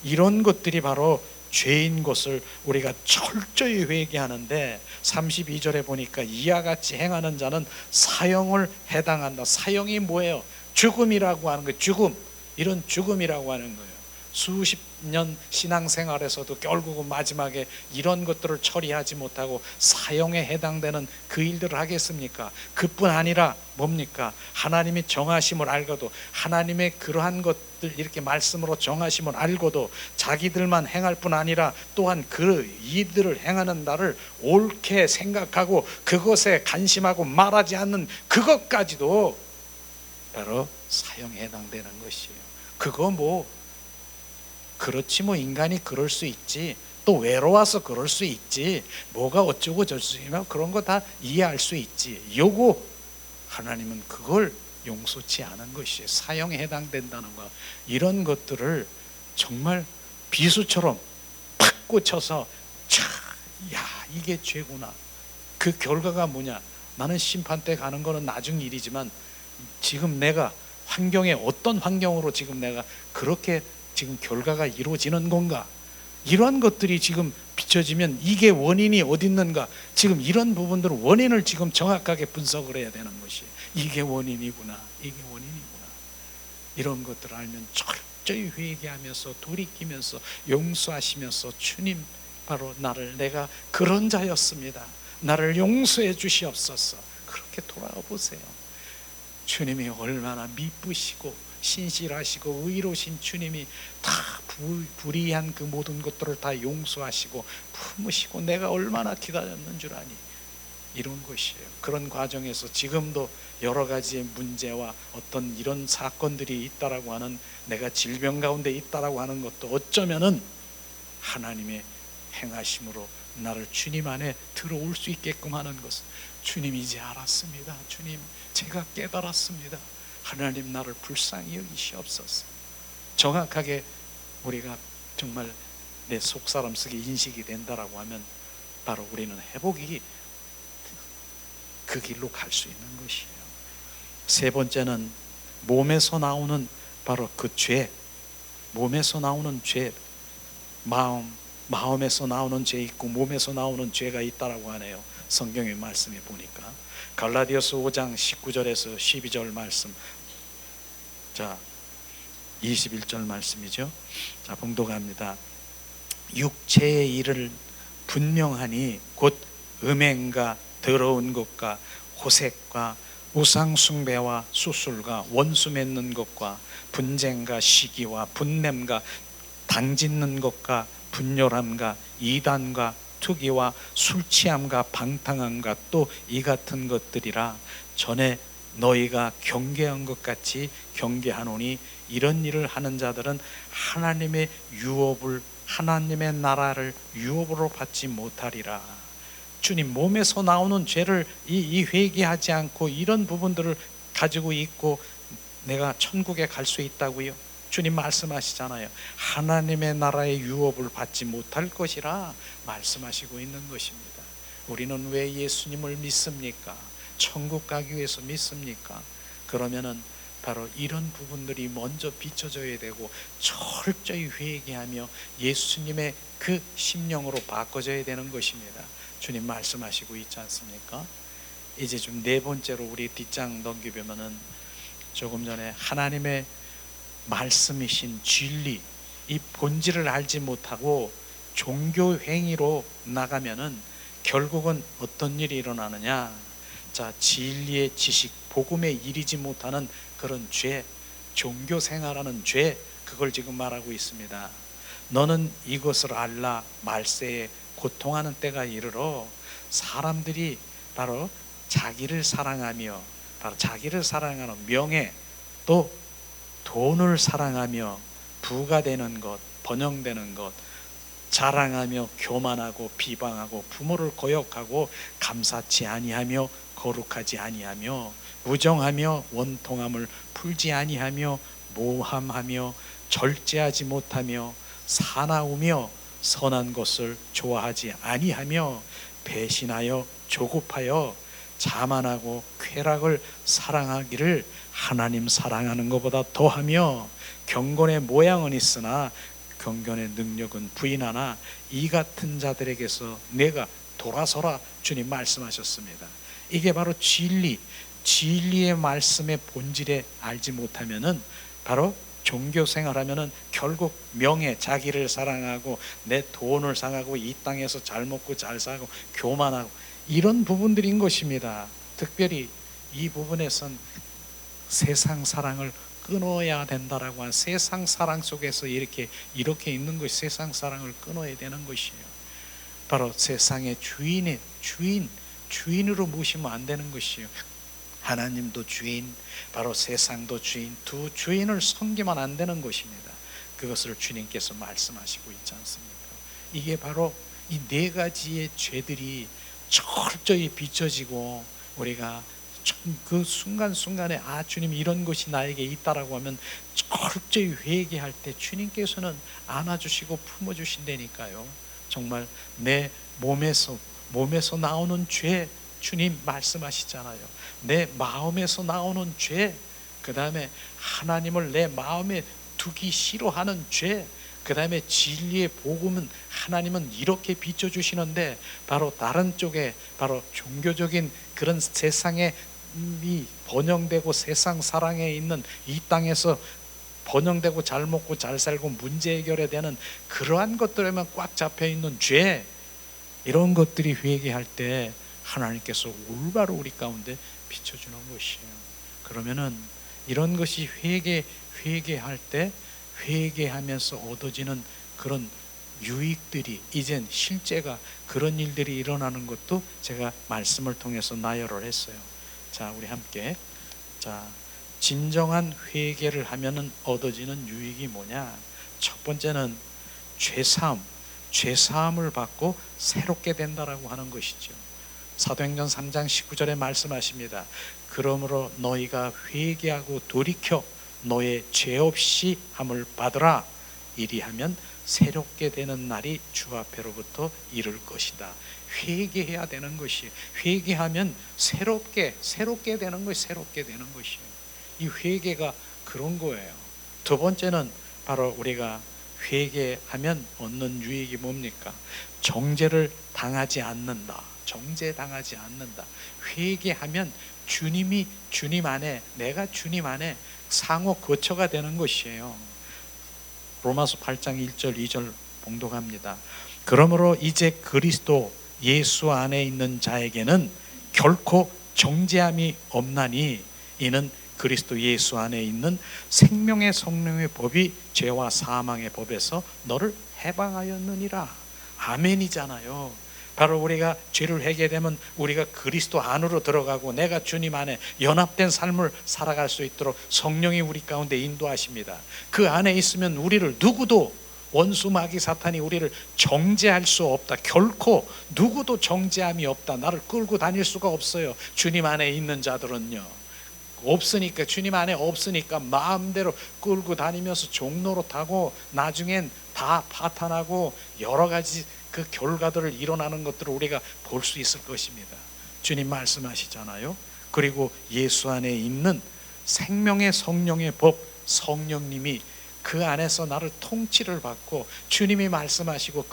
이런 것들이 바로 죄인 것을 우리가 철저히 회개하는데, 32절에 보니까 이와 같이 행하는 자는 사형을 해당한다. 사형이 뭐예요? 죽음이라고 하는 거예요. 죽음, 이런 죽음이라고 하는 거예요. 수십 년 신앙생활에서도 결국은 마지막에 이런 것들을 처리하지 못하고 사형에 해당되는 그 일들을 하겠습니까? 그뿐 아니라 뭡니까? 하나님이 정하심을 알고도, 하나님의 그러한 것들 이렇게 말씀으로 정하심을 알고도 자기들만 행할 뿐 아니라 또한 그 이들을 행하는 나를 옳게 생각하고 그것에 간심하고 말하지 않는 그것까지도 바로 사형에 해당되는 것이에요. 그거 그렇지, 인간이 그럴 수 있지, 또 외로워서 그럴 수 있지, 뭐가 어쩌고 저쩌고 그런 거 다 이해할 수 있지, 요거 하나님은 그걸 용서치 않은 것이 사형에 해당된다는 거. 이런 것들을 정말 비수처럼 팍 꽂혀서 이게 죄구나. 그 결과가 뭐냐? 나는 심판 때 가는 거는 나중 일이지만 지금 내가 어떤 환경으로 지금 내가 그렇게 지금 결과가 이루어지는 건가? 이런 것들이 지금 비춰지면 이게 원인이 어디 있는가? 지금 이런 부분들 원인을 지금 정확하게 분석을 해야 되는 것이, 이게 원인이구나, 이게 원인이구나. 이런 것들을 알면 철저히 회개하면서 돌이키면서 용서하시면서, 주님, 바로 내가 그런 자였습니다, 나를 용서해 주시옵소서, 그렇게 돌아와 보세요. 주님이 얼마나 미쁘시고 신실하시고 의로우신 주님이 다 불의한 그 모든 것들을 다 용서하시고 품으시고 내가 얼마나 기다렸는 줄 아니. 이런 것이에요. 그런 과정에서 지금도 여러 가지의 문제와 어떤 이런 사건들이 있다라고 하는, 내가 질병 가운데 있다라고 하는 것도 어쩌면은 하나님의 행하심으로 나를 주님 안에 들어올 수 있게끔 하는 것은, 주님 이제 알았습니다. 주님 제가 깨달았습니다. 하나님 나를 불쌍히 여기시옵소서. 정확하게 우리가 정말 내 속사람 속에 인식이 된다라고 하면 바로 우리는 회복이 그 길로 갈 수 있는 것이에요. 세 번째는 몸에서 나오는 바로 그 죄, 몸에서 나오는 죄, 마음에서 나오는 죄 있고 몸에서 나오는 죄가 있다라고 하네요. 성경의 말씀에 보니까 갈라디아서 5장 19절에서 12절 말씀, 자 21절 말씀이죠. 자 봉독합니다. 육체의 일을 분명하니 곧 음행과 더러운 것과 호색과 우상숭배와 수술과 원수 맺는 것과 분쟁과 시기와 분냄과 당짓는 것과 분열함과 이단과 투기와 술취함과 방탕함과 또 이 같은 것들이라. 전에 너희가 경계한 것 같이 경계하노니 이런 일을 하는 자들은 하나님의 유업을, 하나님의 나라를 유업으로 받지 못하리라. 주님, 몸에서 나오는 죄를 이 회개하지 않고 이런 부분들을 가지고 있고 내가 천국에 갈 수 있다고요? 주님 말씀하시잖아요. 하나님의 나라의 유업을 받지 못할 것이라 말씀하시고 있는 것입니다. 우리는 왜 예수님을 믿습니까? 천국 가기 위해서 믿습니까? 그러면은 바로 이런 부분들이 먼저 비춰져야 되고 철저히 회개하며 예수님의 그 심령으로 바꿔져야 되는 것입니다. 주님 말씀하시고 있지 않습니까? 이제 좀 네 번째로 우리 뒷장 넘기면은, 조금 전에 하나님의 말씀이신 진리, 이 본질을 알지 못하고 종교 행위로 나가면은 결국은 어떤 일이 일어나느냐? 자, 진리의 지식, 복음에 이르지 못하는 그런 죄, 종교 생활하는 죄, 그걸 지금 말하고 있습니다. 너는 이것을 알라. 말세에 고통하는 때가 이르러 사람들이 바로 자기를 사랑하며, 바로 자기를 사랑하는 명예, 또 돈을 사랑하며 부가 되는 것, 번영되는 것, 자랑하며 교만하고 비방하고 부모를 거역하고 감사치 아니하며 거룩하지 아니하며 무정하며 원통함을 풀지 아니하며 모함하며 절제하지 못하며 사나우며 선한 것을 좋아하지 아니하며 배신하여 조급하여 자만하고 쾌락을 사랑하기를 하나님 사랑하는 것보다 더하며 경건의 모양은 있으나 경건의 능력은 부인하나 이 같은 자들에게서 내가 돌아서라. 주님 말씀하셨습니다. 이게 바로 진리의 말씀의 본질에 알지 못하면은 바로 종교 생활하면은 결국 명예, 자기를 사랑하고 내 돈을 사랑하고 이 땅에서 잘 먹고 잘 살고 교만하고 이런 부분들인 것입니다. 특별히 이 부분에선 세상 사랑을 끊어야 된다라고 한, 세상 사랑 속에서 이렇게 있는 것이 세상 사랑을 끊어야 되는 것이에요. 바로 세상의 주인으로 모시면 안 되는 것이에요. 하나님도 주인, 바로 세상도 주인, 두 주인을 섬기면 안 되는 것입니다. 그것을 주님께서 말씀하시고 있지 않습니까? 이게 바로 이 네 가지의 죄들이 철저히 비춰지고 우리가 그 순간순간에 아 주님 이런 것이 나에게 있다라고 하면 철저히 회개할 때 주님께서는 안아주시고 품어주신다니까요. 정말 내 몸에서 나오는 죄 주님 말씀하시잖아요. 내 마음에서 나오는 죄, 그 다음에 하나님을 내 마음에 두기 싫어하는 죄, 그 다음에 진리의 복음은 하나님은 이렇게 비춰주시는데 바로 다른 쪽에 바로 종교적인 그런 세상에 이 번영되고 세상 사랑에 있는 이 땅에서 번영되고 잘 먹고 잘 살고 문제 해결에 되는 그러한 것들에만 꽉 잡혀있는 죄, 이런 것들이 회개할 때 하나님께서 올바로 우리 가운데 비춰주는 것이에요. 그러면은 이런 것이 회개할 때 회개하면서 얻어지는 그런 유익들이 이젠 실제가 그런 일들이 일어나는 것도 제가 말씀을 통해서 나열을 했어요. 자, 우리 함께 자, 진정한 회개를 하면은 얻어지는 유익이 뭐냐? 첫 번째는 죄사함을 받고 새롭게 된다라고 하는 것이죠. 사도행전 3장 19절에 말씀하십니다. 그러므로 너희가 회개하고 돌이켜 너의 죄 없이 함을 받으라. 이리하면 새롭게 되는 날이 주 앞에로부터 이를 것이다. 회개해야 되는 것이, 회개하면 새롭게 되는 것이, 새롭게 되는 것이에요. 이 회개가 그런 거예요. 두 번째는 바로 우리가 회개하면 얻는 유익이 뭡니까? 정죄를 당하지 않는다. 정죄당하지 않는다. 회개하면 주님 안에, 내가 주님 안에 상호 거처가 되는 것이에요. 로마서 8장 1절 2절 봉독합니다. 그러므로 이제 그리스도 예수 안에 있는 자에게는 결코 정죄함이 없나니 이는 그리스도 예수 안에 있는 생명의 성령의 법이 죄와 사망의 법에서 너를 해방하였느니라. 아멘이잖아요. 바로 우리가 죄를 회개되면 우리가 그리스도 안으로 들어가고 내가 주님 안에 연합된 삶을 살아갈 수 있도록 성령이 우리 가운데 인도하십니다. 그 안에 있으면 우리를 누구도, 원수 마귀 사탄이 우리를 정죄할 수 없다. 결코 누구도 정죄함이 없다. 나를 끌고 다닐 수가 없어요. 주님 안에 있는 자들은요. 없으니까, 주님 안에 없으니까 마음대로 끌고 다니면서 종노릇하고 나중엔 다 파탄하고 여러 가지 그 결과들을 일어나는 것들을 우리가 볼 수 있을 것입니다. 주님 말씀하시잖아요. 그리고 예수 안에 있는 생명의 성령의 법, 성령님이 그 안에서 나를 통치를 받고 주님이 말씀하시고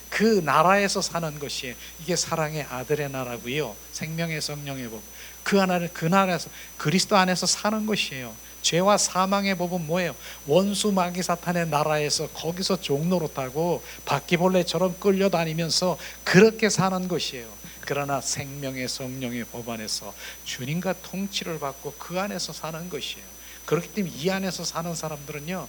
그 나라에서 사는 것이, 이게 사랑의 아들의 나라고요. 생명의 성령의 법, 그 나라에서, 그리스도 안에서 사는 것이에요. 죄와 사망의 법은 뭐예요? 원수 마귀 사탄의 나라에서 거기서 종노릇하고 바퀴벌레처럼 끌려다니면서 그렇게 사는 것이에요. 그러나 생명의 성령의 법 안에서 주님과 통치를 받고 그 안에서 사는 것이에요. 그렇기 때문에 이 안에서 사는 사람들은요,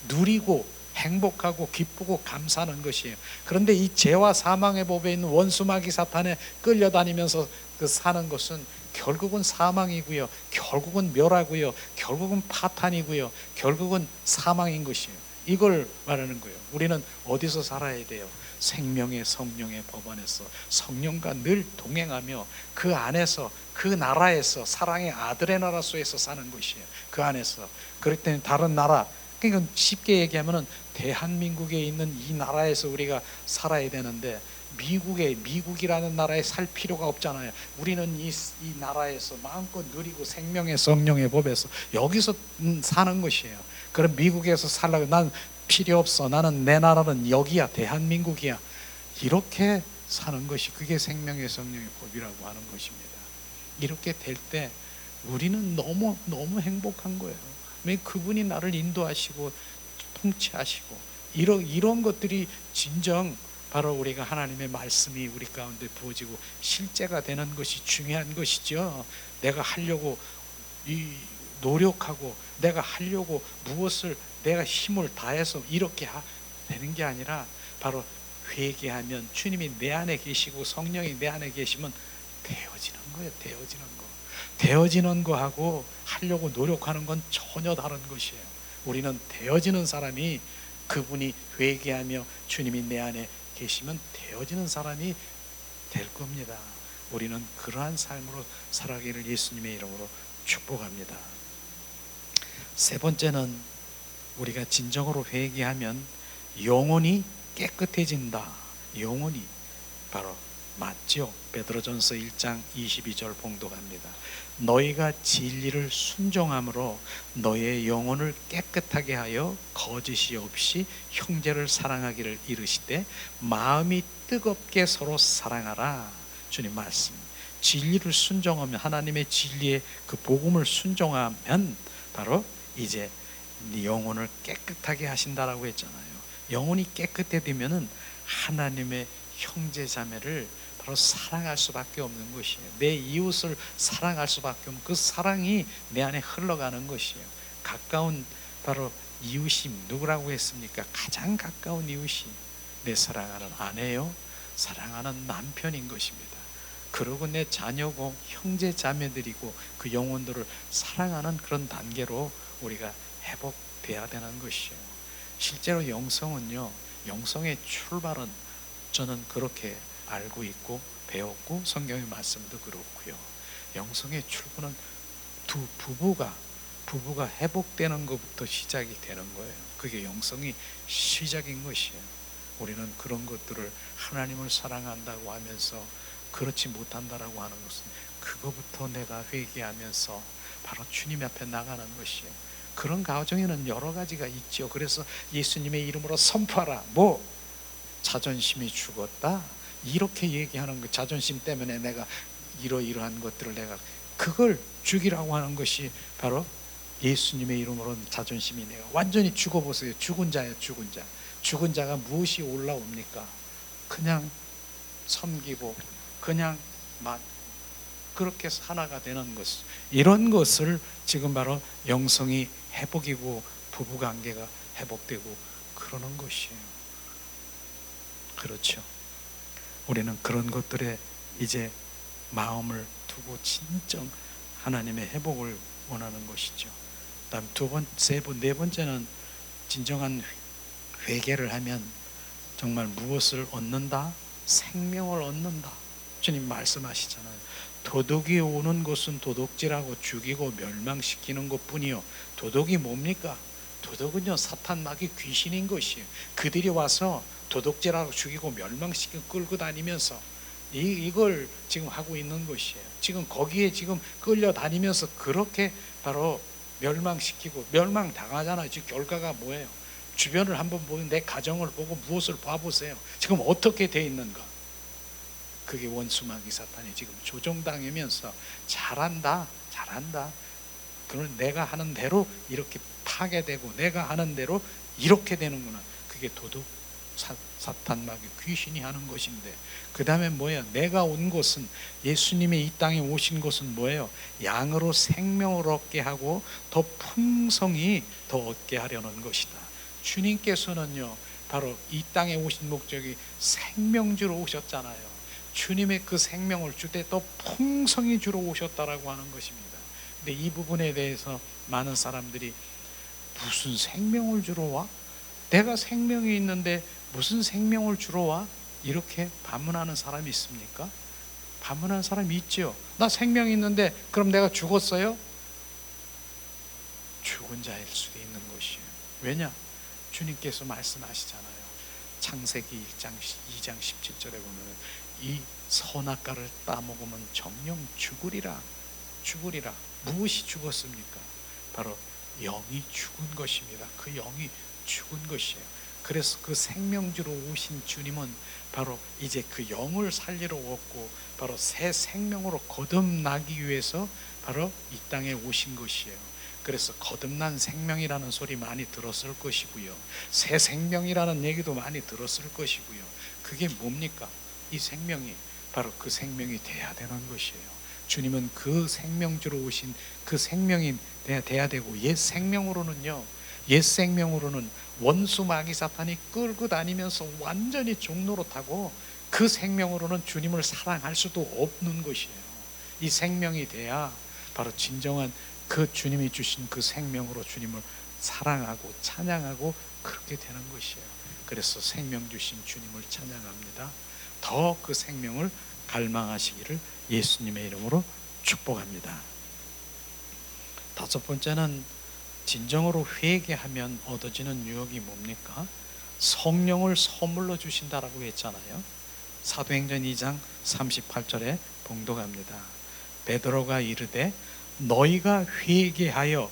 누리고 행복하고 기쁘고 감사하는 것이에요. 그런데 이 죄와 사망의 법에 있는 원수 마귀 사탄에 끌려다니면서 그 사는 것은 결국은 사망이고요, 결국은 멸하고요, 결국은 파탄이고요, 결국은 사망인 것이에요. 이걸 말하는 거예요. 우리는 어디서 살아야 돼요? 생명의 성령의 법 안에서 성령과 늘 동행하며 그 안에서, 그 나라에서, 사랑의 아들의 나라 속에서 사는 것이에요. 그 안에서. 그렇기 때문에 다른 나라, 그러니까 쉽게 얘기하면 대한민국에 있는 이 나라에서 우리가 살아야 되는데 미국이라는 나라에 살 필요가 없잖아요. 우리는 이 나라에서 마음껏 누리고 생명의 성령의 법에서 여기서 사는 것이에요. 그럼 미국에서 살라고, 난 필요 없어, 나는 내 나라는 여기야, 대한민국이야, 이렇게 사는 것이, 그게 생명의 성령의 법이라고 하는 것입니다. 이렇게 될 때 우리는 너무 행복한 거예요. 왜? 그분이 나를 인도하시고 통치하시고, 이런 것들이 진정 바로 우리가 하나님의 말씀이 우리 가운데 부어지고 실제가 되는 것이 중요한 것이죠. 내가 하려고 노력하고 내가 하려고 무엇을 내가 힘을 다해서 이렇게 되는 게 아니라 바로 회개하면 주님이 내 안에 계시고 성령이 내 안에 계시면 되어지는 거예요. 되어지는 거하고 하려고 노력하는 건 전혀 다른 것이에요. 우리는 되어지는 사람이, 그분이 회개하며 주님이 내 안에 계시면 되어지는 사람이 될 겁니다. 우리는 그러한 삶으로 살아가기를 예수님의 이름으로 축복합니다. 세 번째는 우리가 진정으로 회개하면 영혼이 깨끗해진다. 영혼이 바로 맞죠? 베드로전서 1장 22절 봉독합니다. 너희가 진리를 순종함으로 너의 영혼을 깨끗하게 하여 거짓이 없이 형제를 사랑하기를 이르시되 마음이 뜨겁게 서로 사랑하라. 주님 말씀. 진리를 순종하면, 하나님의 진리의 그 복음을 순종하면 바로 이제 네 영혼을 깨끗하게 하신다라고 했잖아요. 영혼이 깨끗해지면은 하나님의 형제 자매를 바로 사랑할 수밖에 없는 것이에요. 내 이웃을 사랑할 수밖에 없는, 그 사랑이 내 안에 흘러가는 것이에요. 가까운 바로 이웃이 누구라고 했습니까? 가장 가까운 이웃이 내 사랑하는 아내요, 사랑하는 남편인 것입니다. 그리고 내 자녀고 형제 자매들이고 그 영혼들을 사랑하는 그런 단계로 우리가 회복돼야 되는 것이에요. 실제로 영성은요, 영성의 출발은 저는 그렇게 알고 있고 배웠고 성경의 말씀도 그렇고요. 영성의 출발은 두 부부가 회복되는 것부터 시작이 되는 거예요. 그게 영성이 시작인 것이에요. 우리는 그런 것들을 하나님을 사랑한다고 하면서 그렇지 못한다라고 하는 것은 그거부터 내가 회개하면서 바로 주님 앞에 나가는 것이에요. 그런 가정에는 여러 가지가 있죠. 그래서 예수님의 이름으로 선포하라. 뭐 자존심이 죽었다 이렇게 얘기하는 거, 자존심 때문에 내가 이러이러한 것들을 내가 그걸 죽이라고 하는 것이 바로 예수님의 이름으로는 자존심이 내가 완전히 죽어보세요. 죽은 자예요. 죽은 자. 죽은 자가 무엇이 올라옵니까? 그냥 섬기고 그냥 막 그렇게 하나가 되는 것, 이런 것을 지금 바로 영성이 회복이고 부부관계가 회복되고 그러는 것이에요. 그렇죠. 우리는 그런 것들에 이제 마음을 두고 진정 하나님의 회복을 원하는 것이죠. 다음 네 번째는 진정한 회개를 하면 정말 무엇을 얻는다? 생명을 얻는다. 주님 말씀하시잖아요. 도둑이 오는 것은 도둑질하고 죽이고 멸망시키는 것뿐이요. 도둑이 뭡니까? 도둑은요, 사탄 마귀 귀신인 것이에요. 그들이 와서 도둑질하고 죽이고 멸망시키고 끌고 다니면서 이걸 지금 하고 있는 것이에요. 지금 거기에 지금 끌려다니면서 그렇게 바로 멸망시키고 멸망당하잖아요. 지금 결과가 뭐예요? 주변을 한번 보고 내 가정을 보고 무엇을 봐보세요. 지금 어떻게 돼 있는가? 그게 원수 마귀 사탄이 지금 조종당하면서 잘한다. 그러면 내가 하는 대로 이렇게 파괴되고 내가 하는 대로 이렇게 되는구나. 그게 도둑 사탄 마귀 귀신이 하는 것인데, 그 다음에 뭐예요? 내가 온 것은, 예수님이 이 땅에 오신 것은 뭐예요? 양으로 생명을 얻게 하고 더 풍성히 더 얻게 하려는 것이다. 주님께서는요, 바로 이 땅에 오신 목적이 생명주로 오셨잖아요. 주님의 그 생명을 주되 더 풍성히 주러 오셨다라고 하는 것입니다. 근데 이 부분에 대해서 많은 사람들이 무슨 생명을 주러 와? 내가 생명이 있는데 무슨 생명을 주러 와? 이렇게 반문하는 사람이 있습니까? 반문하는 사람이 있죠. 나 생명이 있는데 그럼 내가 죽었어요? 죽은 자일 수도 있는 것이에요. 왜냐? 주님께서 말씀하시잖아요. 창세기 1장 2장 17절에 보면 이 선악과를 따먹으면 정령 죽으리라. 무엇이 죽었습니까? 바로 영이 죽은 것입니다. 그 영이 죽은 것이에요. 그래서 그 생명주로 오신 주님은 바로 이제 그 영을 살리러 왔고 바로 새 생명으로 거듭나기 위해서 바로 이 땅에 오신 것이에요. 그래서 거듭난 생명이라는 소리 많이 들었을 것이고요. 새 생명이라는 얘기도 많이 들었을 것이고요. 그게 뭡니까? 이 생명이 바로 그 생명이 돼야 되는 것이에요. 주님은 그 생명주로 오신 그 생명이 돼야 되고, 옛 생명으로는 원수 마귀 사탄이 끌고 다니면서 완전히 종노릇하고 그 생명으로는 주님을 사랑할 수도 없는 것이에요. 이 생명이 돼야 바로 진정한 그 주님이 주신 그 생명으로 주님을 사랑하고 찬양하고 그렇게 되는 것이에요. 그래서 생명 주신 주님을 찬양합니다. 더 그 생명을 갈망하시기를 예수님의 이름으로 축복합니다. 다섯 번째는 진정으로 회개하면 얻어지는 유익이 뭡니까? 성령을 선물로 주신다라고 했잖아요. 사도행전 2장 38절에 봉독합니다. 베드로가 이르되 너희가 회개하여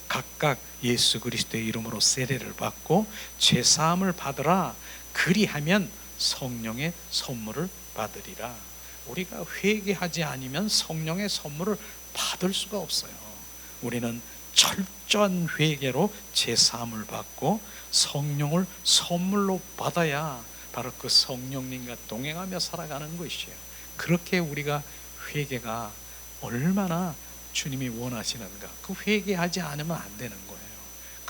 각각 예수 그리스도의 이름으로 세례를 받고 죄사함을 받으라. 그리하면 성령의 선물을 받으리라. 우리가 회개하지 않으면 성령의 선물을 받을 수가 없어요. 우리는 철저한 회개로 죄사함을 받고 성령을 선물로 받아야 바로 그 성령님과 동행하며 살아가는 것이에요. 그렇게 우리가 회개가 얼마나 주님이 원하시는가, 그 회개하지 않으면 안 되는 거예요.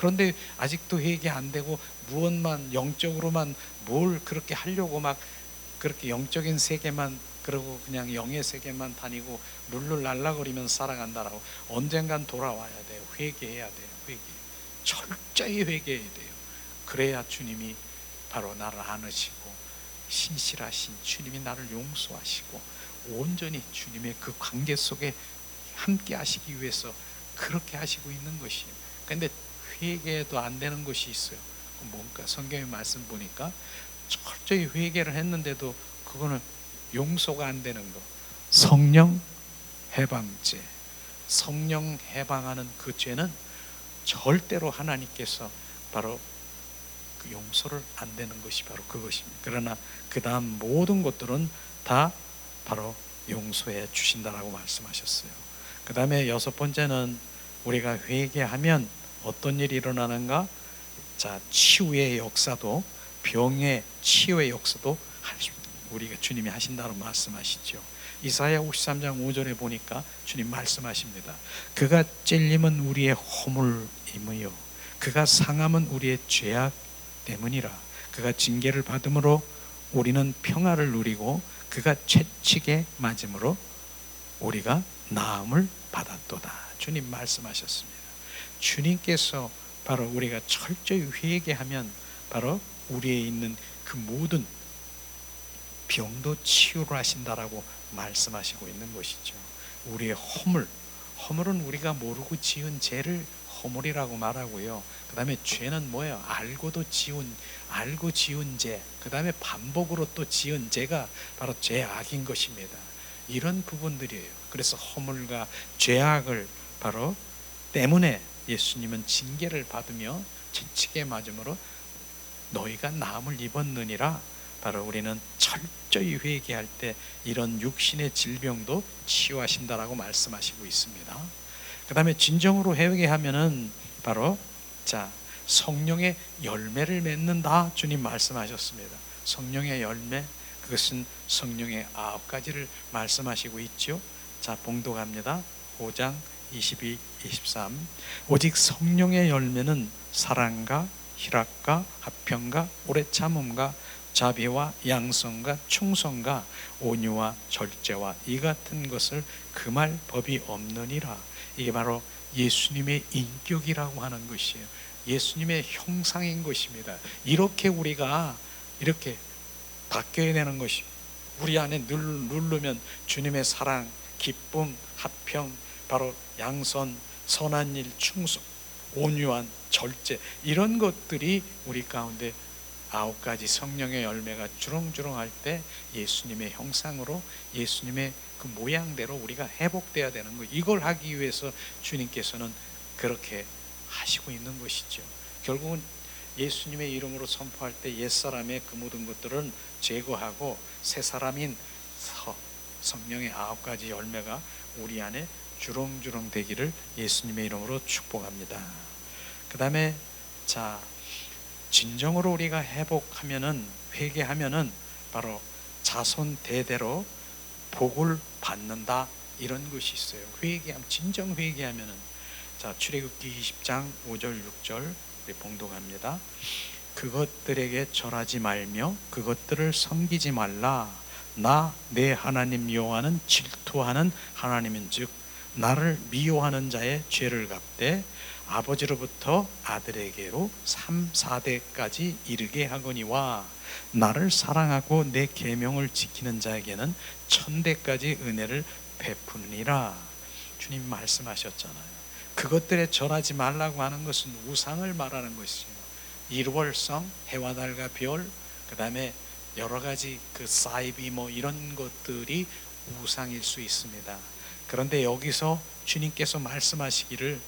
그런데 아직도 회개 안 되고 무엇만 영적으로만 뭘 그렇게 하려고 막 그렇게 영적인 세계만 그러고 그냥 영의 세계만 다니고 룰룰 날라거리면서 살아간다라고. 언젠간 돌아와야 돼요. 회개해야 돼요. 철저히 회개해야 돼요. 그래야 주님이 바로 나를 안으시고 신실하신 주님이 나를 용서하시고 온전히 주님의 그 관계 속에 함께 하시기 위해서 그렇게 하시고 있는 것이에요. 그런데 회개도 안 되는 것이 있어요. 뭔가 성경의 말씀 보니까 철저히 회개를 했는데도 그거는 용서가 안 되는 거. 성령 해방죄. 성령 해방하는 그 죄는 절대로 하나님께서 바로 그 용서를 안 되는 것이 바로 그것입니다. 그러나 그 다음 모든 것들은 다 바로 용서해 주신다라고 말씀하셨어요. 그 다음에 여섯 번째는 우리가 회개하면 어떤 일이 일어나는가? 자, 치유의 역사도, 병의 치유의 역사도 우리가 주님이 하신다고 말씀하시죠. 이사야 53장 5절에 보니까 주님 말씀하십니다. 그가 찔림은 우리의 허물임이요 그가 상함은 우리의 죄악 때문이라. 그가 징계를 받음으로 우리는 평화를 누리고 그가 채찍에 맞음으로 우리가 나음을 받았도다. 주님 말씀하셨습니다. 주님께서 바로 우리가 철저히 회개하면 바로 우리에 있는 그 모든 병도 치유를 하신다라고 말씀하시고 있는 것이죠. 우리의 허물은 우리가 모르고 지은 죄를 허물이라고 말하고요. 그 다음에 죄는 뭐예요? 알고 지은 죄, 그 다음에 반복으로 또 지은 죄가 바로 죄악인 것입니다. 이런 부분들이에요. 그래서 허물과 죄악을 바로 때문에 예수님은 징계를 받으며 채찍에 맞음으로 너희가 나음을 입었느니라. 바로 우리는 철저히 회개할 때 이런 육신의 질병도 치유하신다라고 말씀하시고 있습니다. 그 다음에 진정으로 회개하면은 바로 성령의 열매를 맺는다. 주님 말씀하셨습니다. 성령의 열매, 그것은 성령의 9가지를 말씀하시고 있죠. 자, 봉독합니다. 5장 22, 23. 오직 성령의 열매는 사랑과 희락과 화평과 오래 참음과 자비와 양성과 충성과 온유와 절제와 이 같은 것을 금할 법이 없느니라. 이게 바로 예수님의 인격이라고 하는 것이에요. 예수님의 형상인 것입니다. 이렇게 우리가 이렇게 바뀌어야 되는 것이, 우리 안에 누르면 주님의 사랑, 기쁨, 화평, 바로 양선, 선한 일, 충성, 온유한 절제, 이런 것들이 우리 가운데 9가지 성령의 열매가 주렁주렁할 때 예수님의 형상으로, 예수님의 그 모양대로 우리가 회복돼야 되는 거. 이걸 하기 위해서 주님께서는 그렇게 하시고 있는 것이죠. 결국은 예수님의 이름으로 선포할 때 옛사람의 그 모든 것들은 제거하고 새 사람인 성령의 9가지 열매가 우리 안에 주렁주렁 되기를 예수님의 이름으로 축복합니다. 그 다음에 진정으로 우리가 회개하면은 바로 자손 대대로 복을 받는다, 이런 것이 있어요. 진정 회개하면은. 출애굽기 20장 5절 6절 우리 봉독합니다. 그것들에게 절하지 말며 그것들을 섬기지 말라. 나 내 하나님 여호와는 질투하는 하나님인즉 나를 미워하는 자의 죄를 갚되 아버지로부터 아들에게로 3, 4대까지 이르게 하거니와 나를 사랑하고 내 계명을 지키는 자에게는 1000대까지 은혜를 베푸느니라. 주님 말씀하셨잖아요. 그것들에 절하지 말라고 하는 것은 우상을 말하는 것이에요. 일월성, 해와 달과 별, 그 다음에 여러 가지 그 사이비 이런 것들이 우상일 수 있습니다. 그런데 여기서 주님께서 말씀하시기를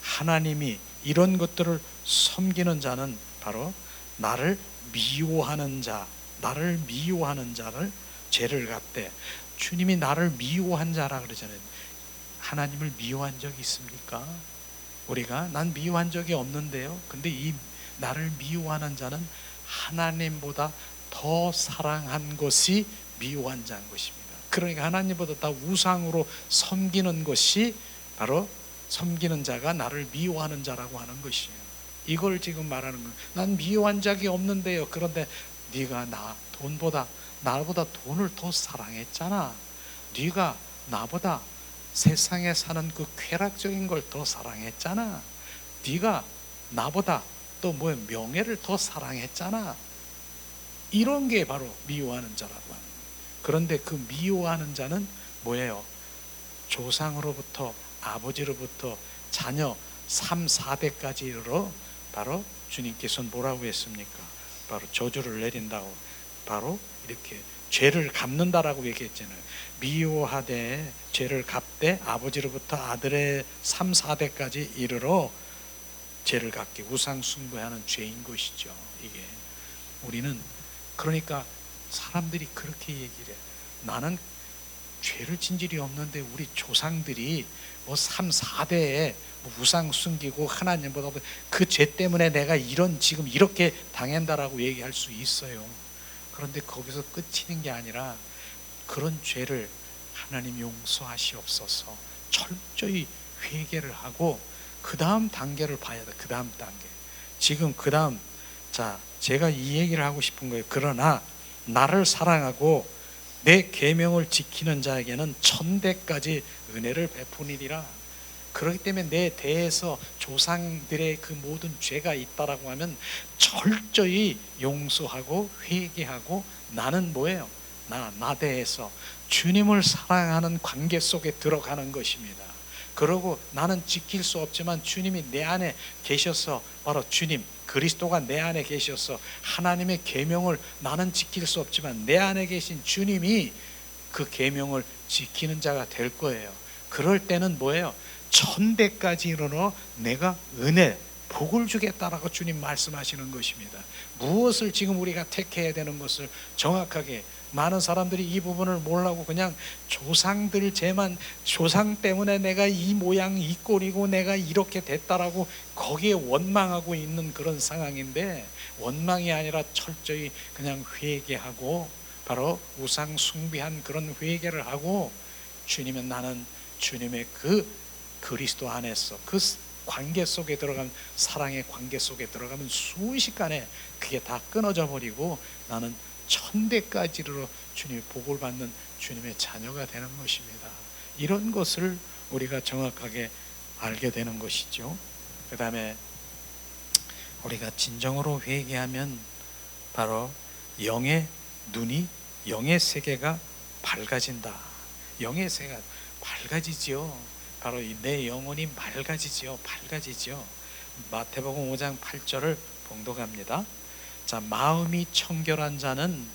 하나님이 이런 것들을 섬기는 자는 바로 나를 미워하는 자를 죄를 갚되. 주님이 나를 미워한 자라 그러잖아요. 하나님을 미워한 적이 있습니까? 우리가 난 미워한 적이 없는데요. 근데 이 나를 미워하는 자는 하나님보다 더 사랑한 것이 미워한 자인 것입니다. 그러니까 하나님보다 더 우상으로 섬기는 것이 바로 섬기는 자가 나를 미워하는 자라고 하는 것이에요. 이걸 지금 말하는 거예요. 난 미워한 적이 없는데요. 그런데 네가 나보다 돈을 더 사랑했잖아. 네가 나보다 세상에 사는 그 쾌락적인 걸 더 사랑했잖아. 네가 나보다 또 명예를 더 사랑했잖아. 이런 게 바로 미워하는 자라고 하는 거예요. 그런데 그 미워하는 자는 뭐예요? 조상으로부터, 아버지로부터 자녀 3, 4대까지 이르러 바로 주님께서는 뭐라고 했습니까? 바로 저주를 내린다고, 바로 이렇게 죄를 갚는다라고 얘기했잖아요. 미워하되 죄를 갚되 아버지로부터 아들의 3, 4대까지 이르러 죄를 갚게, 우상 숭배하는 죄인 것이죠. 이게 우리는, 그러니까 사람들이 그렇게 얘기를 해. 나는 죄를 진 일이 없는데 우리 조상들이 3, 4대에 우상 숨기고 하나님보다 그 죄 때문에 내가 지금 이렇게 당한다라고 얘기할 수 있어요. 그런데 거기서 끝이는 게 아니라 그런 죄를 하나님 용서하시옵소서 철저히 회개를 하고 그 다음 단계를 봐야 돼. 그 다음 단계. 지금 그 다음, 자, 제가 이 얘기를 하고 싶은 거예요. 그러나 나를 사랑하고 내 계명을 지키는 자에게는 천대까지 은혜를 베푸니리라. 그렇기 때문에 내 대에서 조상들의 그 모든 죄가 있다라고 하면 철저히 용서하고 회개하고, 나는 뭐예요? 나 대해서 주님을 사랑하는 관계 속에 들어가는 것입니다. 그러고 나는 지킬 수 없지만 주님이 내 안에 계셔서, 바로 주님 그리스도가 내 안에 계셔서 하나님의 계명을 나는 지킬 수 없지만 내 안에 계신 주님이 그 계명을 지키는 자가 될 거예요. 그럴 때는 뭐예요? 천대까지 이르러 내가 은혜, 복을 주겠다라고 주님 말씀하시는 것입니다. 무엇을 지금 우리가 택해야 되는 것을 정확하게, 많은 사람들이 이 부분을 모르고 그냥 조상들 죄만, 조상 때문에 내가 이 모양 이 꼴이고 내가 이렇게 됐다라고 거기에 원망하고 있는 그런 상황인데, 원망이 아니라 철저히 그냥 회개하고, 바로 우상 숭배한 그런 회개를 하고, 주님은, 나는 주님의 그 그리스도 안에서 그 관계 속에 들어가면, 사랑의 관계 속에 들어가면 순식간에 그게 다 끊어져 버리고 나는 천대까지로 주님의 복을 받는 주님의 자녀가 되는 것입니다. 이런 것을 우리가 정확하게 알게 되는 것이죠. 그 다음에 우리가 진정으로 회개하면 바로 영의 눈이, 영의 세계가 밝아진다. 영의 세계가 밝아지죠. 바로 내 영혼이 맑아지지요. 밝아지지요. 마태복음 5장 8절을 봉독합니다. 자, 마음이 청결한 자는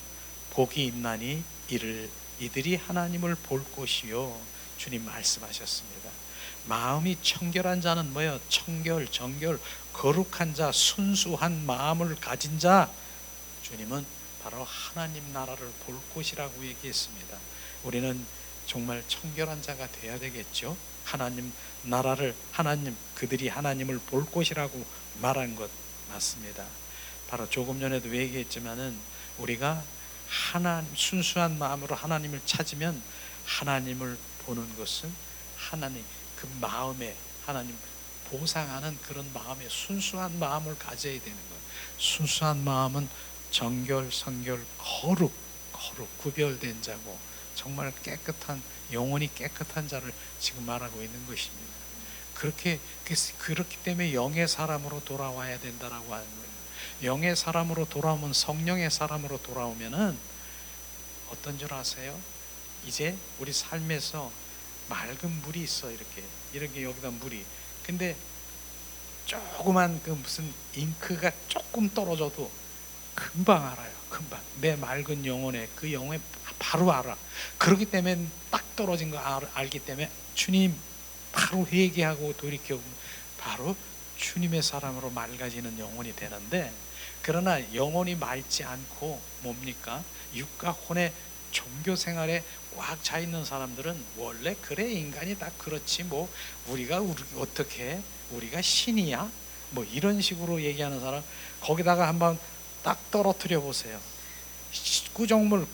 복이 있나니 이들이 하나님을 볼 것이요. 주님 말씀하셨습니다. 마음이 청결한 자는 뭐예요? 청결, 정결, 거룩한 자, 순수한 마음을 가진 자, 주님은 바로 하나님 나라를 볼 것이라고 얘기했습니다. 우리는 정말 청결한 자가 돼야 되겠죠. 하나님 나라를, 그들이 하나님을 볼 것이라고 말한 것 맞습니다. 바로 조금 전에도 얘기했지만은 우리가 순수한 마음으로 하나님을 찾으면 하나님을 보는 것은 하나님 그 마음에 하나님 보상하는 그런 마음에 순수한 마음을 가져야 되는 거예요. 순수한 마음은 정결, 성결, 거룩 구별된 자고 정말 깨끗한, 영혼이 깨끗한 자를 지금 말하고 있는 것입니다. 그렇기 때문에 영의 사람으로 돌아와야 된다라고 하는 거예요. 영의 사람으로 돌아오면, 성령의 사람으로 돌아오면은 어떤 줄 아세요? 이제 우리 삶에서 맑은 물이 있어. 이렇게 여기다 물이. 근데 조그만 그 무슨 잉크가 조금 떨어져도 금방 알아요. 금방. 내 맑은 영혼에, 그 영혼에 바로 알아. 그렇기 때문에 딱 떨어진 거 알기 때문에 주님 바로 회개하고 돌이켜 바로 주님의 사람으로 맑아지는 영혼이 되는데, 그러나 영혼이 맑지 않고 뭡니까? 육과 혼의 종교 생활에 꽉 차 있는 사람들은 원래 그래, 인간이 다 그렇지, 우리가 어떻게, 우리가 신이야? 이런 식으로 얘기하는 사람, 거기다가 한번 딱 떨어뜨려 보세요.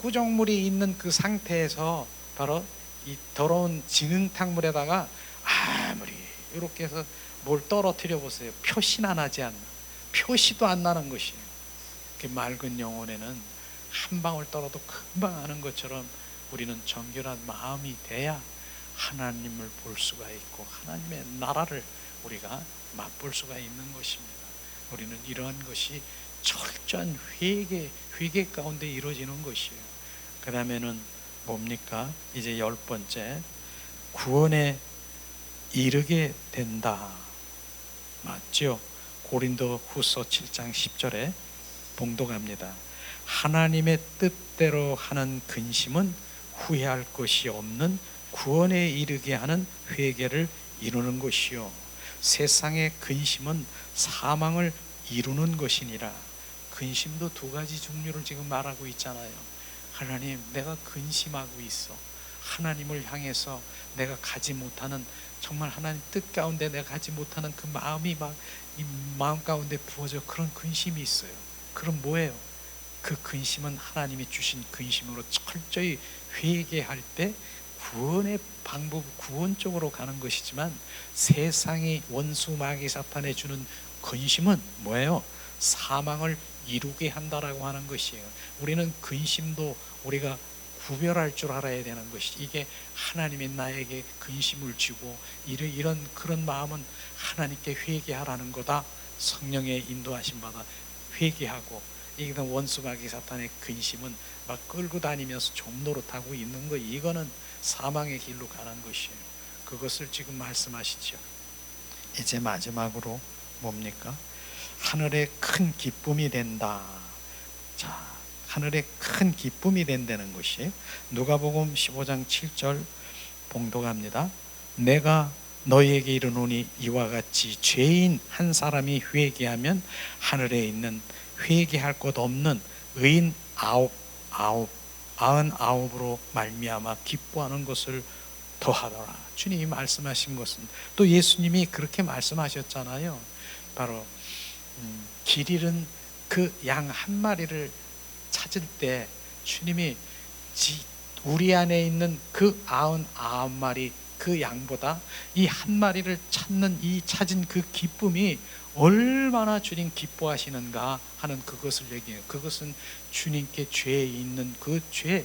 꾸정물이 있는 그 상태에서 바로 이 더러운 진흙탕물에다가 아무리 이렇게 해서 뭘 떨어뜨려 보세요. 표시나 나지 않나. 표시도 안 나는 것이에요. 그 맑은 영혼에는 한 방울 떨어도 금방 아는 것처럼 우리는 정결한 마음이 돼야 하나님을 볼 수가 있고 하나님의 나라를 우리가 맛볼 수가 있는 것입니다. 우리는 이러한 것이 철저한 회개 가운데 이루어지는 것이에요. 그 다음에는 뭡니까? 이제 10번째, 구원에 이르게 된다. 맞죠? 고린도 후서 7장 10절에 봉독합니다. 하나님의 뜻대로 하는 근심은 후회할 것이 없는 구원에 이르게 하는 회개를 이루는 것이요, 세상의 근심은 사망을 이루는 것이니라. 근심도 두 가지 종류를 지금 말하고 있잖아요. 하나님, 내가 근심하고 있어. 하나님을 향해서 내가 가지 못하는, 정말 하나님 뜻 가운데 내가 가지 못하는 그 마음이 막 이 마음 가운데 부어져, 그런 근심이 있어요. 그럼 뭐예요? 그 근심은 하나님이 주신 근심으로 철저히 회개할 때 구원의 방법, 구원 쪽으로 가는 것이지만, 세상이 원수 마귀 사탄에 주는 근심은 뭐예요? 사망을 이루게 한다라고 하는 것이에요. 우리는 근심도 우리가 구별할 줄 알아야 되는 것이, 이게 하나님이 나에게 근심을 주고 이런 그런 마음은 하나님께 회개하라는 거다. 성령의 인도하심 받아 회개하고, 이게 원수 마귀 사탄의 근심은 막 끌고 다니면서 좀 노릇하고 있는 거, 이거는 사망의 길로 가는 것이에요. 그것을 지금 말씀하시죠. 이제 마지막으로 뭡니까? 하늘에 큰 기쁨이 된다. 자, 하늘에 큰 기쁨이 된다는 것이 누가복음 15장 7절 봉독합니다. 내가 너희에게 이르노니 이와 같이 죄인 한 사람이 회개하면 하늘에 있는 회개할 것 없는 의인 99으로 말미암아 기뻐하는 것을 더하더라. 주님이 말씀하신 것은, 또 예수님이 그렇게 말씀하셨잖아요. 바로 길 잃은 그 양 한 마리를 찾을 때 주님이 우리 안에 있는 그 99마리 그 양보다 이 한 마리를 찾은 그 기쁨이 얼마나 주님 기뻐하시는가 하는 그것을 얘기해요. 그것은 주님께 죄에 있는 그 죄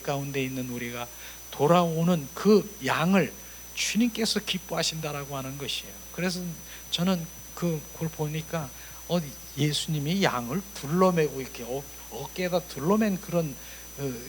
가운데 있는 우리가 돌아오는 그 양을 주님께서 기뻐하신다라고 하는 것이에요. 그래서 저는 그걸 보니까 예수님이 양을 둘러매고 이렇게 어깨에다 둘러맨 그런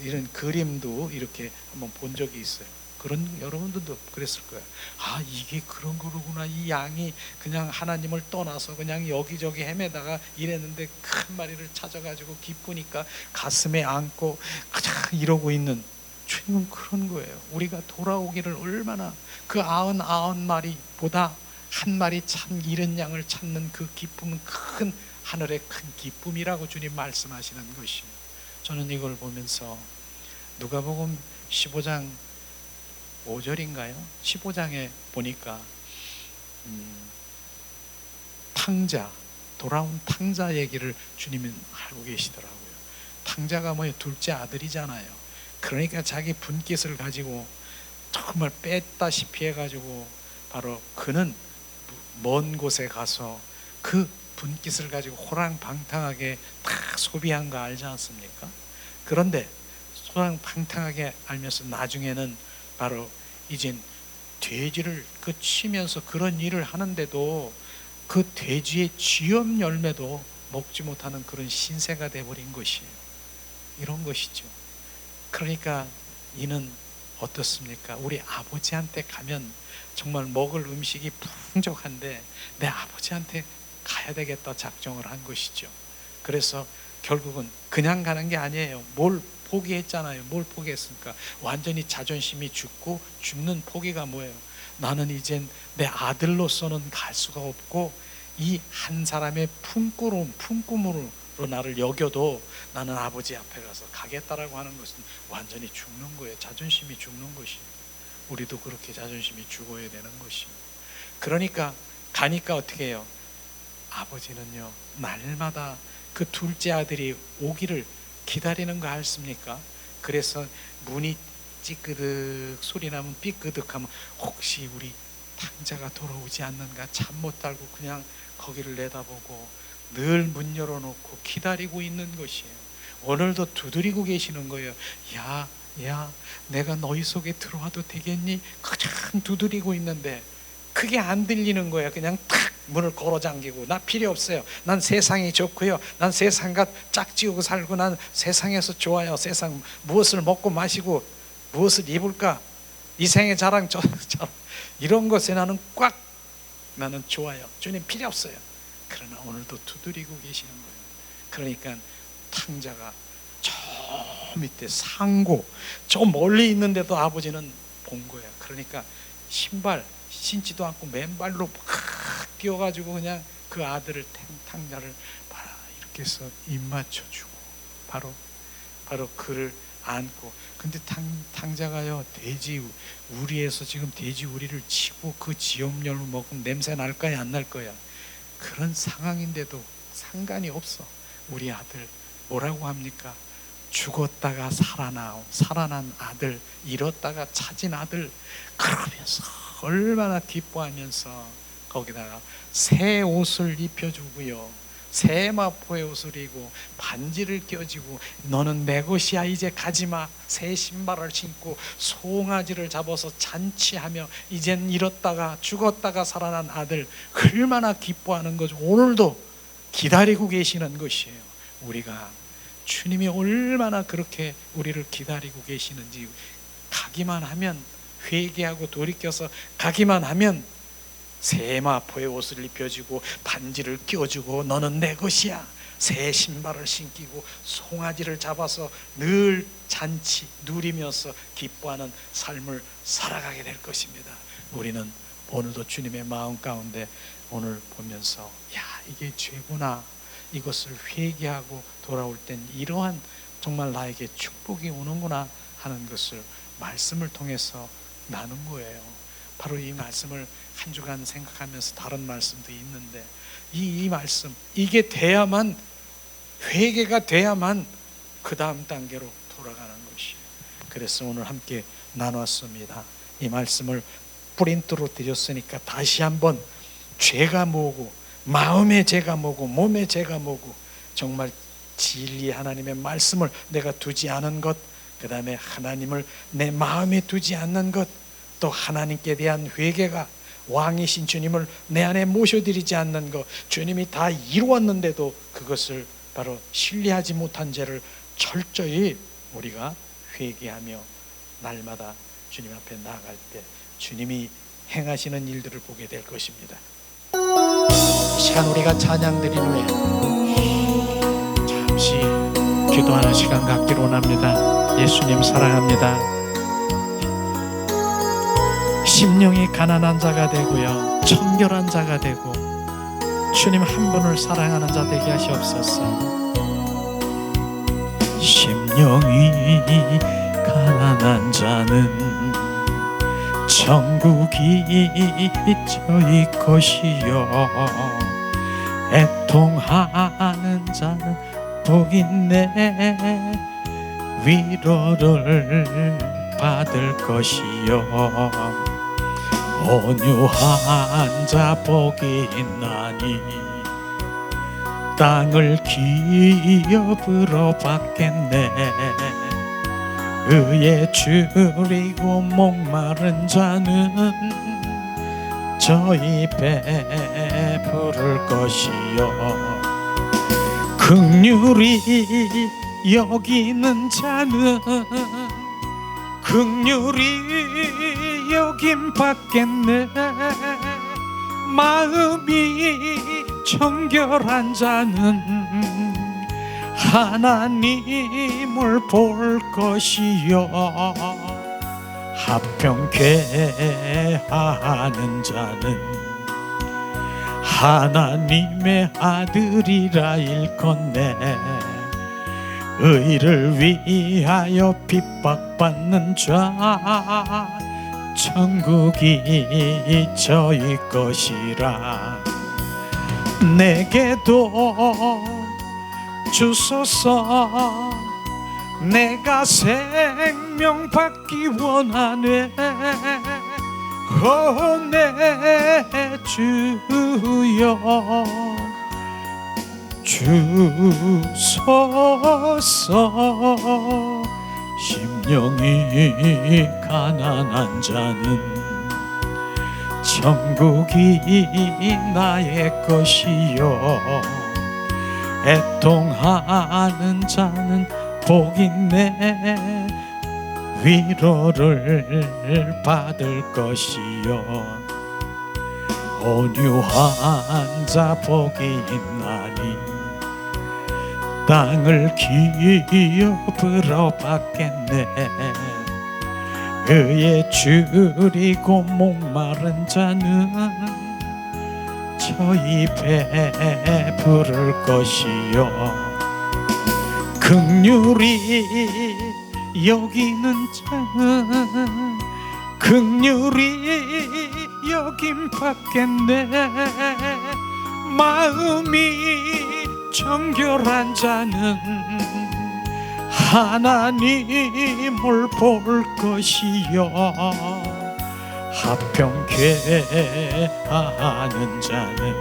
이런 그림도 이렇게 한번 본 적이 있어요. 그런 여러분들도 그랬을 거예요. 아, 이게 그런 거구나. 이 양이 그냥 하나님을 떠나서 그냥 여기저기 헤매다가 이랬는데 큰 마리를 찾아가지고 기쁘니까 가슴에 안고 그냥 이러고 있는, 주님은 그런 거예요. 우리가 돌아오기를 얼마나, 그 99마리보다 한 마리 참 잃은 양을 찾는 그 기쁨은 큰 하늘의 큰 기쁨이라고 주님 말씀하시는 것이에요. 저는 이걸 보면서 누가복음 15장 5절인가요? 15장에 보니까 돌아온 탕자 얘기를 주님은 하고 계시더라고요. 탕자가 뭐예요? 둘째 아들이잖아요. 그러니까 자기 분깃을 가지고 정말 뺐다시피 해가지고 바로 그는 먼 곳에 가서 그 분깃을 가지고 호랑방탕하게 다 소비한 거 알지 않습니까? 그런데 호랑방탕하게 알면서 나중에는 바로 이젠 돼지를 치면서 그런 일을 하는데도 그 돼지의 쥐염 열매도 먹지 못하는 그런 신세가 돼버린 것이에요. 이런 것이죠. 그러니까 이는 어떻습니까? 우리 아버지한테 가면 정말 먹을 음식이 풍족한데 내 아버지한테 가야 되겠다 작정을 한 것이죠. 그래서 결국은 그냥 가는 게 아니에요. 뭘 포기했잖아요. 뭘 포기했습니까? 완전히 자존심이 죽고, 죽는 포기가 뭐예요? 나는 이젠 내 아들로서는 갈 수가 없고 이 한 사람의 품꾼으로 나를 여겨도 나는 아버지 앞에 가서 가겠다라고 하는 것은 완전히 죽는 거예요. 자존심이 죽는 것이에요. 우리도 그렇게 자존심이 죽어야 되는 것이에요. 그러니까 가니까 어떻게 해요? 아버지는요, 날마다 그 둘째 아들이 오기를 기다리는 거 아십니까? 그래서 문이 찌끄득 소리 나면 삐끄득하면 혹시 우리 탕자가 돌아오지 않는가 잠 못 달고 그냥 거기를 내다보고 늘 문 열어놓고 기다리고 있는 것이에요. 오늘도 두드리고 계시는 거예요. 야, 내가 너희 속에 들어와도 되겠니? 그냥 두드리고 있는데 그게 안 들리는 거야. 그냥 탁 문을 걸어 잠기고, 나 필요 없어요. 난 세상이 좋고요. 난 세상과 짝지우고 살고, 난 세상에서 좋아요. 세상 무엇을 먹고 마시고 무엇을 입을까? 이 생의 자랑, 저 자랑, 이런 것에 나는 좋아요. 주님 필요 없어요. 그러나 오늘도 두드리고 계시는 거예요. 그러니까 탕자가 저 밑에 상고 저 멀리 있는데도 아버지는 본 거야. 그러니까 신발 신지도 않고 맨발로 팍 뛰어가지고 그냥 그 아들을, 탕자를 봐라 이렇게 해서 입 맞춰주고 바로 그를 안고. 근데 탕자가요, 돼지 우리에서 지금 돼지 우리를 치고 그 지역열로 먹으면 냄새 날 거야 안 날 거야? 그런 상황인데도 상관이 없어. 우리 아들 뭐라고 합니까? 죽었다가 살아난 아들, 잃었다가 찾은 아들. 그러면서 얼마나 기뻐하면서 거기다가 새 옷을 입혀주고요, 새 마포의 옷을 입고 반지를 껴주고, 너는 내 것이야 이제 가지마. 새 신발을 신고 송아지를 잡아서 잔치하며, 이젠 잃었다가 죽었다가 살아난 아들. 얼마나 기뻐하는 거죠. 오늘도 기다리고 계시는 것이에요. 우리가 주님이 얼마나 그렇게 우리를 기다리고 계시는지 가기만 하면, 회개하고 돌이켜서 가기만 하면 새 마포의 옷을 입혀주고 반지를 껴주고, 너는 내 것이야. 새 신발을 신기고 송아지를 잡아서 늘 잔치 누리면서 기뻐하는 삶을 살아가게 될 것입니다. 우리는 오늘도 주님의 마음 가운데 오늘 보면서, 야, 이게 죄구나. 이것을 회개하고 돌아올 땐 이러한 정말 나에게 축복이 오는구나 하는 것을 말씀을 통해서 나눈 거예요. 바로 이 말씀을 한 주간 생각하면서 다른 말씀도 있는데, 이 말씀, 이게 돼야만, 회개가 돼야만 그 다음 단계로 돌아가는 것이에요. 그래서 오늘 함께 나눴습니다. 이 말씀을 프린트로 드렸으니까 다시 한번 죄가 뭐고, 마음의 죄가 뭐고, 몸의 죄가 뭐고, 정말 진리 하나님의 말씀을 내가 두지 않은 것, 그 다음에 하나님을 내 마음에 두지 않는 것, 또 하나님께 대한 회개가, 왕이신 주님을 내 안에 모셔드리지 않는 것, 주님이 다 이루었는데도 그것을 바로 신뢰하지 못한 죄를 철저히 우리가 회개하며 날마다 주님 앞에 나아갈 때 주님이 행하시는 일들을 보게 될 것입니다. 이 시간 우리가 찬양 드린 후에 잠시 기도하는 시간 갖기로 원합니다. 예수님 사랑합니다. 심령이 가난한 자가 되고요, 청결한 자가 되고, 주님 한 분을 사랑하는 자 되게 하시옵소서. 심령이 가난한 자는 천국이 저희 것이요, 애통하는 자는 복있네 위로를 받을 것이요, 온유한 자 복이 있나니 땅을 기업으로 받겠네. 의에 줄이고 목마른 자는 저희 베풀을 것이요, 긍휼히 여기는 자는 긍휼히 여김 받겠네. 마음이 정결한 자는 하나님을 볼 것이요, 합평케 하는 자는 하나님의 아들이라 일컫네. 의를 위하여 핍박받는 자 천국이 저희 것이라. 내게도 주소서, 내가 생명 받기 원하네. 오 내 주여, 주소서. 심령이 가난한 자는 천국이 나의 것이요, 애통하는 자는 복있네 위로를 받을 것이요, 온유한 자 복이 있나니 땅을 기업으로 받겠네. 의에 줄이고 목마른 자는 저희 배에 부를 것이요, 긍휼히 여기는 자는 긍휼히 여김 받겠네. 마음이 정결한 자는 하나님을 볼 것이요, 합평케 하는 자는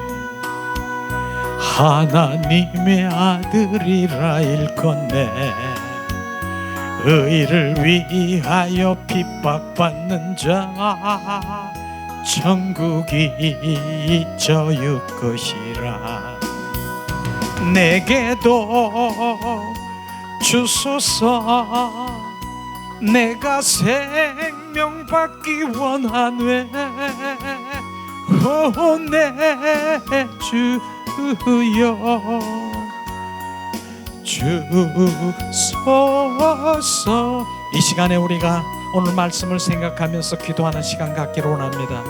하나님의 아들이라 일컫네. 의를 위하여 핍박받는 자 천국이 저의 것이라. 내게도 주소서. 내가 생명 받기 원하네. 오 내 주여 주소서. 이 시간에 우리가 오늘 말씀을 생각하면서 기도하는 시간 갖기를 원합니다.